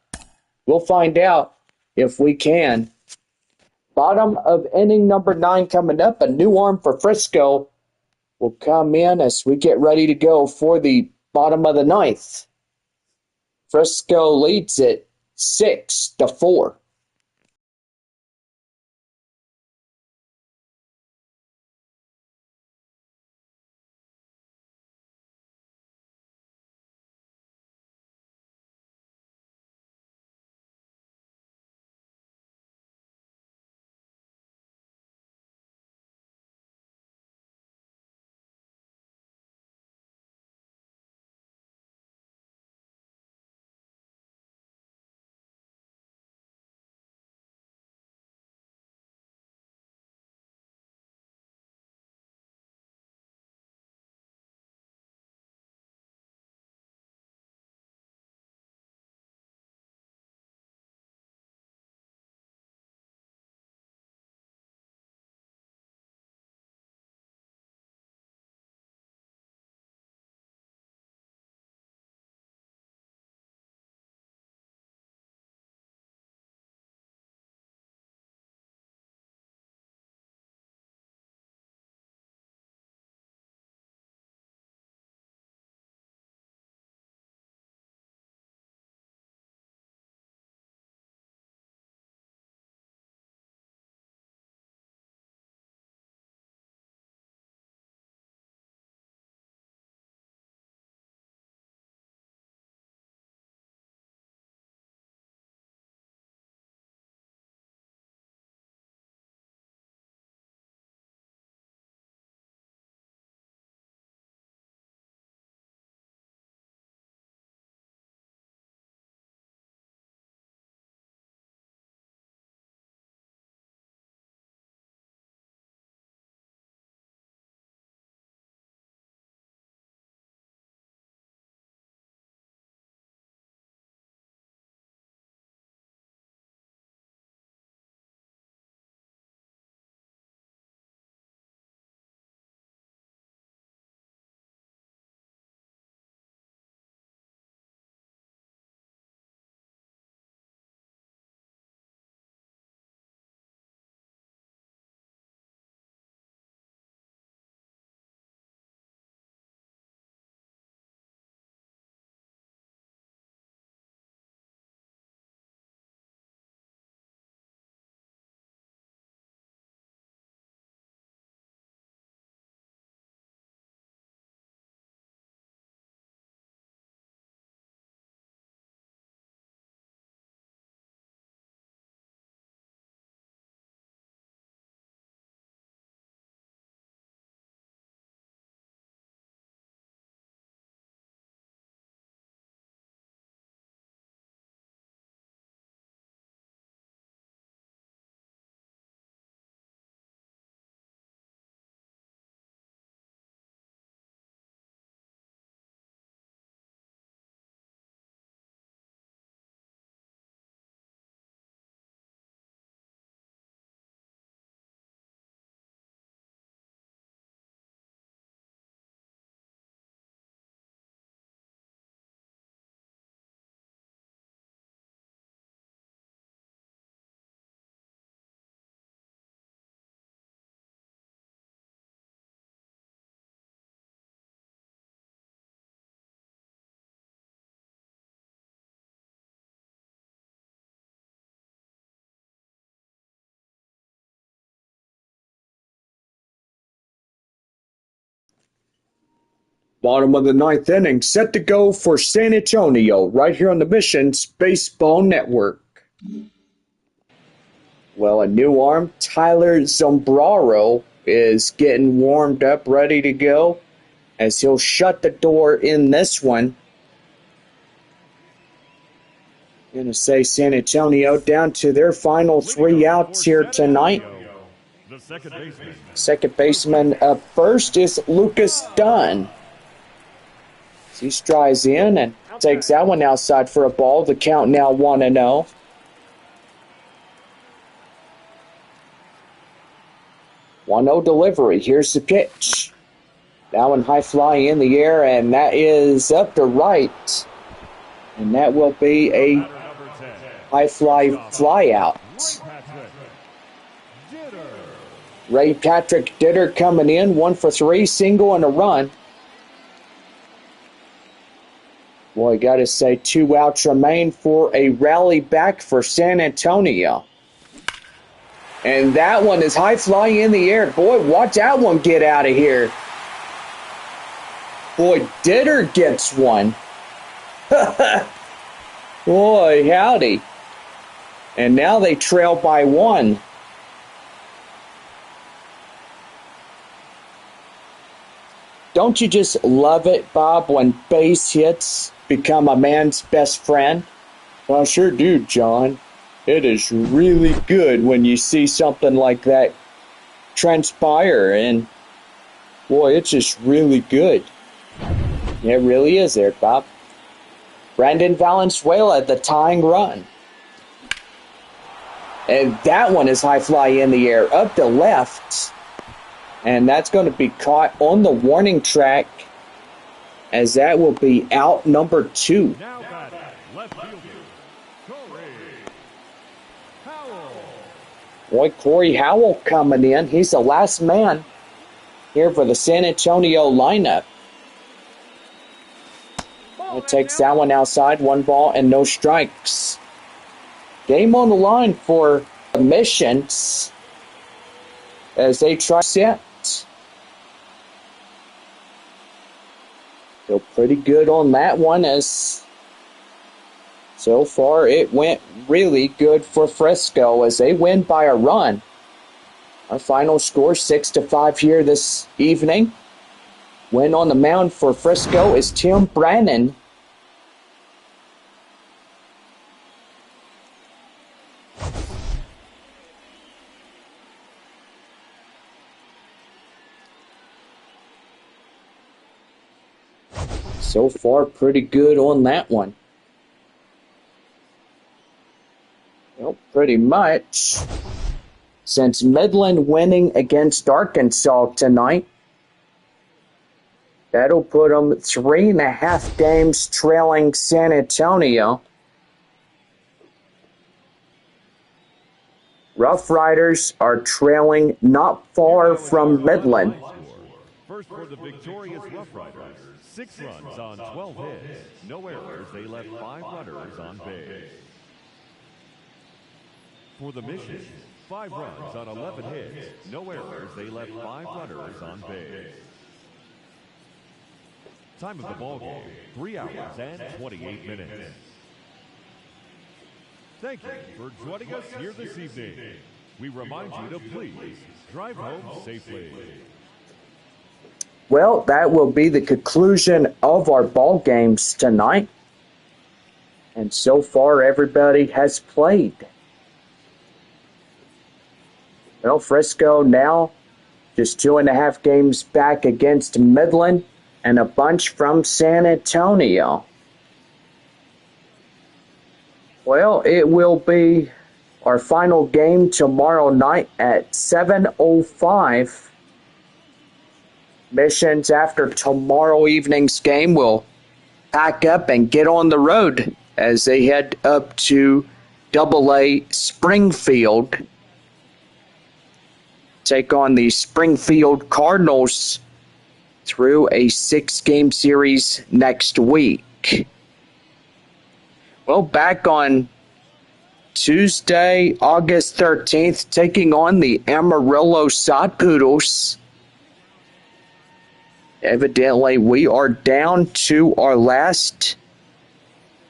We'll find out if we can. Bottom of inning number 9 coming up. A new arm for Frisco will come in as we get ready to go for the bottom of the 9th. Frisco leads it 6-4. Bottom of the ninth inning, set to go for San Antonio, right here on the Missions Baseball Network. Well, a new arm, Tyler Zombraro, is getting warmed up, ready to go, as he'll shut the door in this one. Going to say San Antonio down to their final 3 outs here tonight. The second baseman. Second baseman up first is Lucas Dunn. He strides in and takes that one outside for a ball. The count now 1-0. One 0 delivery. Here's the pitch. That one high fly in the air, and that is up to right. And that will be a high fly out. Ray Patrick Ditter coming in, 1 for 3, single and a run. Boy, got to say 2 outs remain for a rally back for San Antonio. And that one is high fly in the air. Boy, watch that one get out of here. Boy, Ditter gets one. Boy, howdy. And now they trail by 1. Don't you just love it, Bob, when base hits become a man's best friend? Well, I sure do, John. It is really good when you see something like that transpire, and boy, it's just really good. It really is there, Bob. Brandon Valenzuela, the tying run. And that one is high fly in the air, up the left. And that's going to be caught on the warning track, as that will be out number 2. Now batting, left fielder, Corey Howell. Boy, Corey Howell coming in. He's the last man here for the San Antonio lineup. It takes that one outside, 1 ball and no strikes. Game on the line for the Missions as they try set. Feel pretty good on that one, as so far it went really good for Frisco as they win by a run. Our final score 6-5 here this evening. Win on the mound for Frisco is Tim Brannon. So far, pretty good on that one. Well, pretty much. Since Midland winning against Arkansas tonight, that'll put them 3.5 games trailing San Antonio. RoughRiders are trailing not far from Midland. First for the victorious RoughRiders. 6 runs on 12 hits. No errors. They left 5 runners on base. For the Mission, 5 runs on 11 hits. No errors. They left 5 runners on base. Time of the ball game, 3 hours and 28 minutes. Thank you for joining us here this evening. We remind you to please drive home safely. Well, that will be the conclusion of our ball games tonight. And so far, everybody has played. Well, Frisco now just 2.5 games back against Midland and a bunch from San Antonio. Well, it will be our final game tomorrow night at 7:05. Missions after tomorrow evening's game will pack up and get on the road as they head up to AA Springfield. Take on the Springfield Cardinals through a 6-game series next week. Well, back on Tuesday, August 13th, taking on the Amarillo Sod Poodles. Evidently, we are down to our last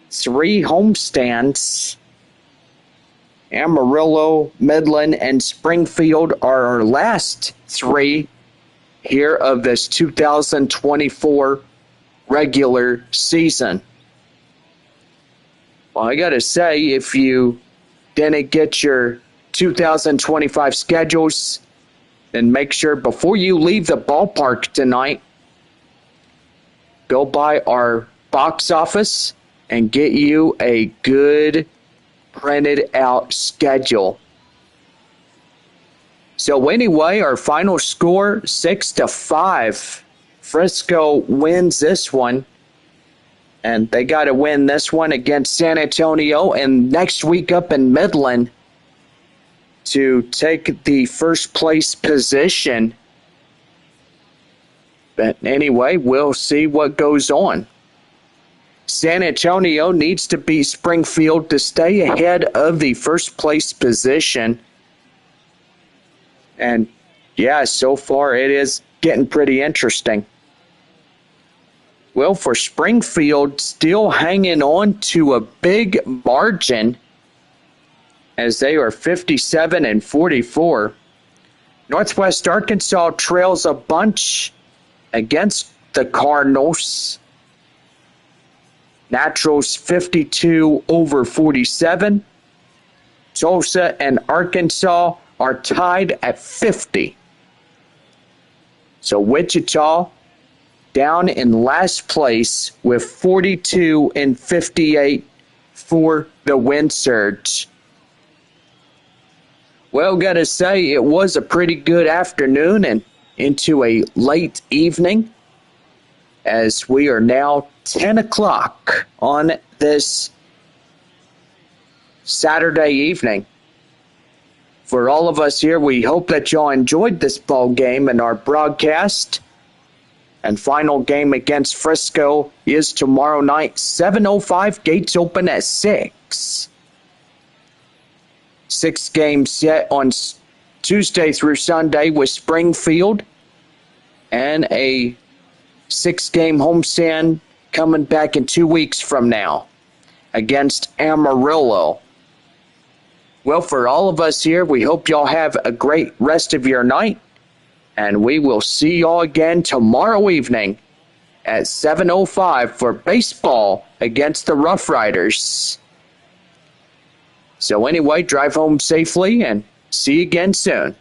3 homestands. Amarillo, Midland, and Springfield are our last 3 here of this 2024 regular season. Well, I gotta say, if you didn't get your 2025 schedules, then make sure before you leave the ballpark tonight, go by our box office and get you a good printed out schedule. So anyway, our final score 6-5. Frisco wins this one, and they got to win this one against San Antonio and next week up in Midland to take the first place position. But anyway, we'll see what goes on. San Antonio needs to beat Springfield to stay ahead of the first place position. And yeah, so far it is getting pretty interesting. Well, for Springfield, still hanging on to a big margin as they are 57-44. Northwest Arkansas trails a bunch against the Cardinals. Naturals 52-47. Tulsa and Arkansas are tied at 50. So Wichita down in last place with 42-58 for the Wind Surge. Well, gotta say, it was a pretty good afternoon and into a late evening as we are now 10 o'clock on this Saturday evening. For all of us here, we hope that y'all enjoyed this ball game and our broadcast. And final game against Frisco is tomorrow night, 7:05. Gates open at 6. 6 games set on Tuesday through Sunday with Springfield, and a 6-game homestand coming back in 2 weeks from now against Amarillo. Well, for all of us here, we hope y'all have a great rest of your night, and we will see y'all again tomorrow evening at 7:05 for baseball against the RoughRiders. So anyway, drive home safely and see you again soon.